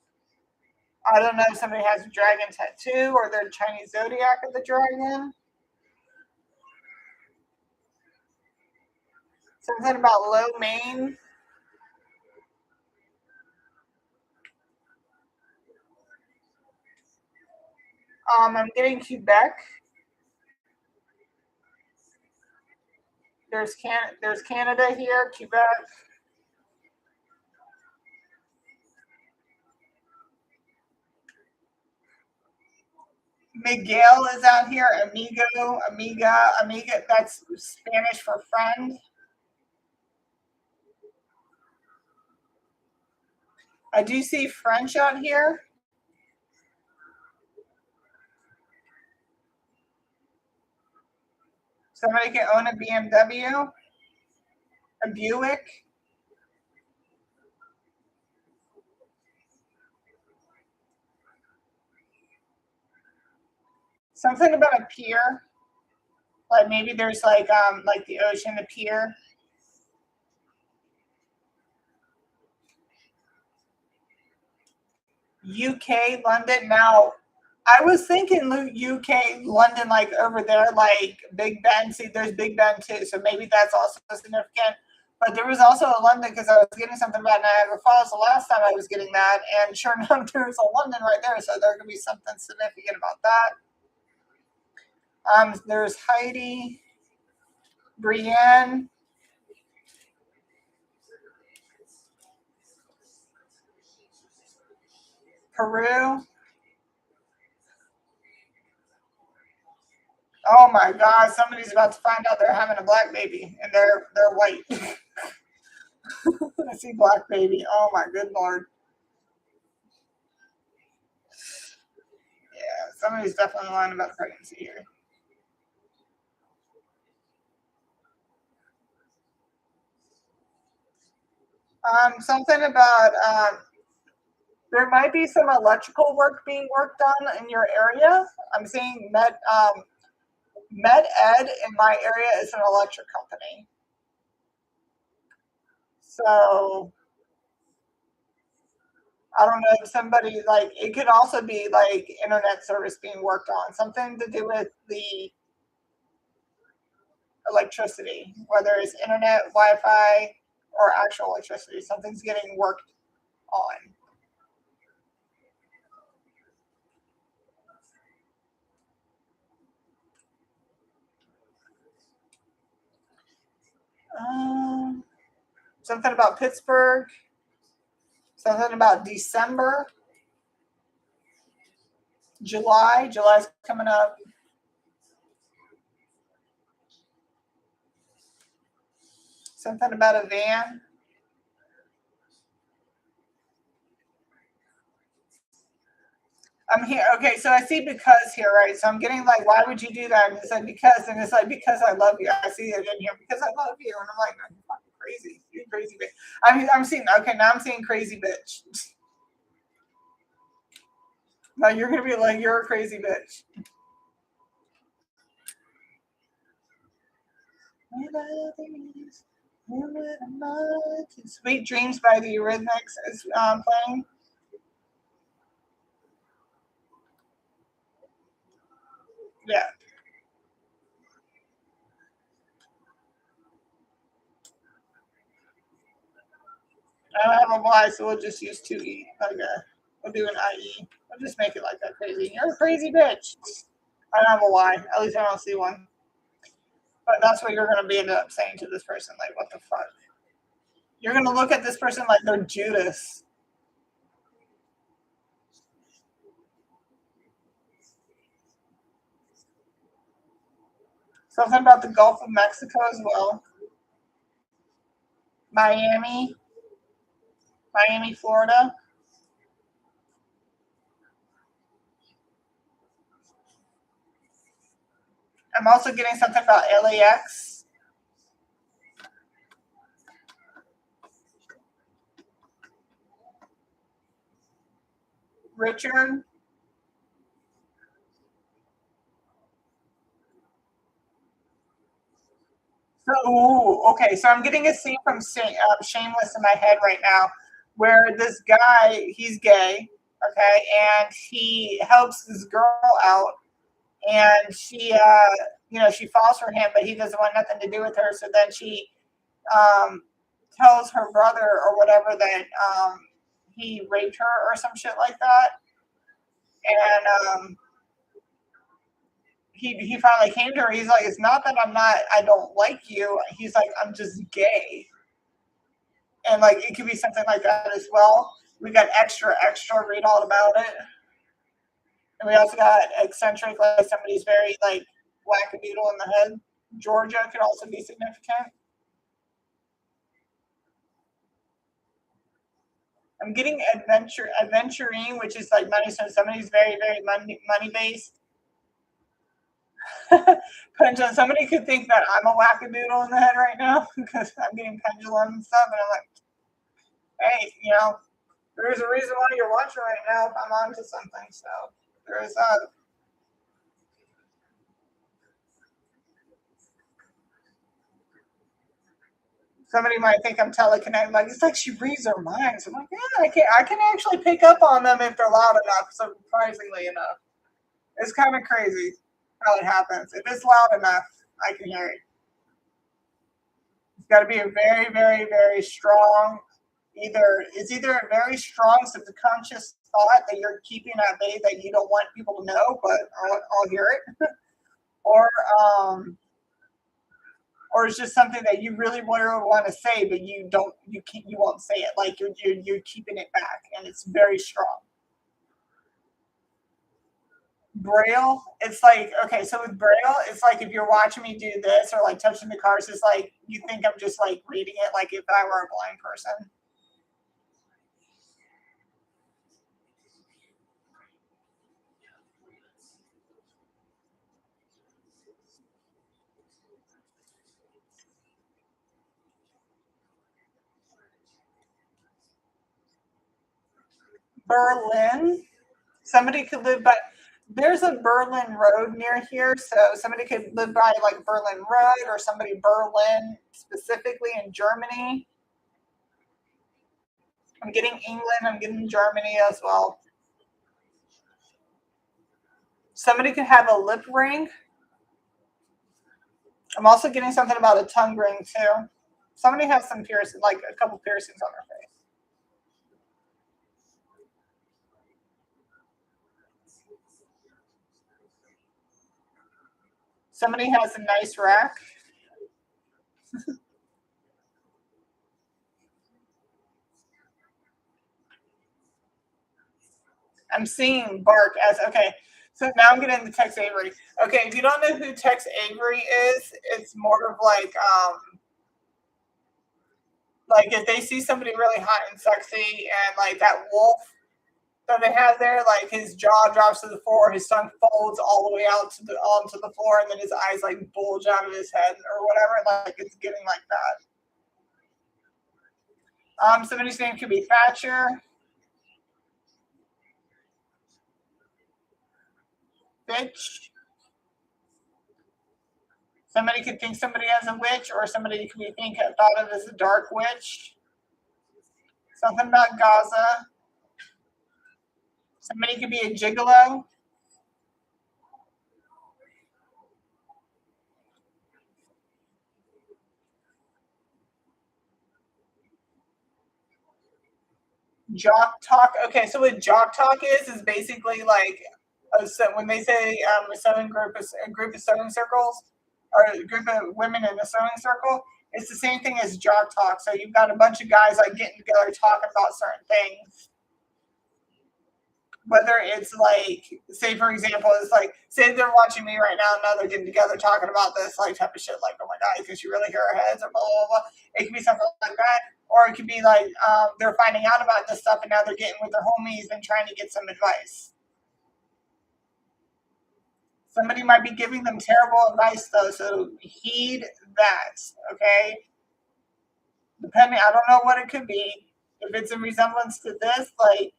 I don't know if somebody has a dragon tattoo or the Chinese zodiac of the dragon. Something about low main. I'm getting Quebec. There's Canada here, Quebec. Miguel is out here. Amigo, amiga. That's Spanish for friend. I do see French out here. Somebody can own a BMW, a Buick. Something about a pier. Like maybe there's like the ocean, a pier. UK, London. Now, I was thinking UK, London, like over there, like Big Ben. See, there's Big Ben too, so maybe that's also significant. But there was also a London because I was getting something about Niagara Falls the last time I was getting that, and sure enough, there's a London right there, so there could be something significant about that. There's Heidi, Brienne, Peru. Oh my God! Somebody's about to find out they're having a black baby, and they're white. I see black baby. Oh my good lord! Yeah, somebody's definitely lying about pregnancy here. Something about there might be some electrical work being worked on in your area. I'm seeing Med Ed in my area is an electric company. So I don't know if somebody like it could also be like internet service being worked on, something to do with the electricity, whether it's internet, Wi-Fi, or actual electricity. Something's getting worked on. Um, Something about Pittsburgh. Something about December, July. July's coming up. Something about a van. I'm here. Okay, so I see because here, right? So I'm getting like, why would you do that? And it's like because, and it's like because I love you. I see it in here because I love you, and I'm like, no, you're fucking crazy. You're crazy bitch. I'm seeing. Okay, now I'm seeing crazy bitch. Now you're gonna be like, you're a crazy bitch. Sweet Dreams by the Eurythmics is playing. Yeah, I don't have a Y, so we'll just use 2E. Okay, we'll do an IE. We'll just make it like that crazy. You're a crazy bitch. I don't have a Y. At least I don't see one. But that's what you're going to be end up saying to this person. Like, what the fuck? You're going to look at this person like they're Judas. Something about the Gulf of Mexico as well. Miami, Florida. I'm also getting something about LAX. Richard. So, ooh, okay, so I'm getting a scene from Shameless in my head right now, where this guy, he's gay, okay, and he helps this girl out, and she falls for him, but he doesn't want nothing to do with her. So then she um, tells her brother or whatever that he raped her or some shit like that, and he finally came to her. He's like, it's not that I don't like you. He's like, I'm just gay, and like it could be something like that as well. We got extra. Read all about it, and we also got eccentric, like somebody's very like wackadoodle in the head. Georgia could also be significant. I'm getting adventuring, which is like money. So somebody's very money based. Pendulum. Somebody could think that I'm a wackadoodle in the head right now because I'm getting pendulum and stuff, and I'm like, hey, there's a reason why you're watching right now if I'm onto something. So there's somebody might think I'm telekinetic. Like it's like she reads their minds. I'm like, yeah, I can actually pick up on them if they're loud enough. Surprisingly enough, it's kind of crazy how it happens. If it's loud enough, I can hear it. It's got to be a very strong. Either a very strong subconscious thought that you're keeping at bay that you don't want people to know, but I'll hear it, or um, or it's just something that you really want to say, but you won't say it. Like you're keeping it back, and it's very strong. Braille, it's like okay, so with Braille, it's like if you're watching me do this or like touching the cards, it's like you think I'm just like reading it like if I were a blind person. Berlin, somebody could live by. There's a Berlin Road near here, so somebody could live by like Berlin Road, or somebody Berlin specifically in Germany. I'm getting England. I'm getting Germany as well. Somebody could have a lip ring. I'm also getting something about a tongue ring too. Somebody has some piercing, like a couple piercings on their face. Somebody has a nice rack. I'm seeing Bark as okay. So now I'm getting the Tex Avery. Okay, if you don't know who Tex Avery is, it's more of like if they see somebody really hot and sexy and like that wolf that they have there, like his jaw drops to the floor, his tongue folds all the way out to the onto the floor, and then his eyes like bulge out of his head or whatever. Like it's getting like that. Somebody's name could be Thatcher, bitch. Somebody could think somebody as a witch, or somebody could be thought of as a dark witch. Something about Gaza. Somebody could be a gigolo. Jock talk. Okay, so what jock talk is basically like when they say a sewing group, a group of sewing circles, or a group of women in a sewing circle. It's the same thing as jock talk. So you've got a bunch of guys like getting together talking about certain things. Whether it's like, say for example, it's like, say they're watching me right now, and now they're getting together talking about this like type of shit, like, oh my god, because you really hear our heads, or blah blah blah. It could be something like that, or it could be like they're finding out about this stuff, and now they're getting with their homies and trying to get some advice. Somebody might be giving them terrible advice though, so heed that. Okay, depending, I don't know what it could be. If it's in resemblance to this, like,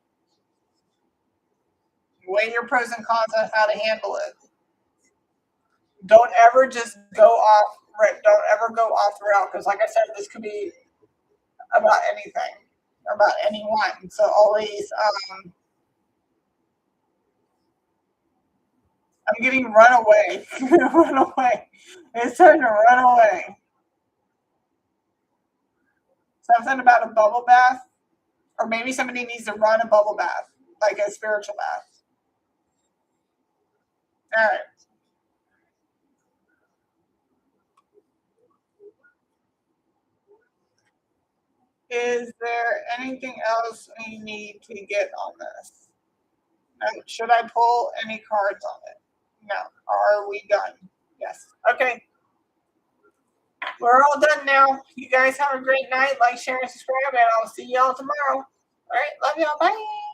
weigh your pros and cons on how to handle it. Don't ever just go off. Don't ever go off the rail, because, like I said, this could be about anything, about anyone. So always, I'm getting run away, run away. It's time to run away. Something about a bubble bath, or maybe somebody needs to run a bubble bath, like a spiritual bath. All right. Is there anything else we need to get on this? Should I pull any cards on it? No. Are we done? Yes. Okay. We're all done now. You guys have a great night. Like, share, and subscribe, and I'll see y'all tomorrow. All right. Love y'all. Bye.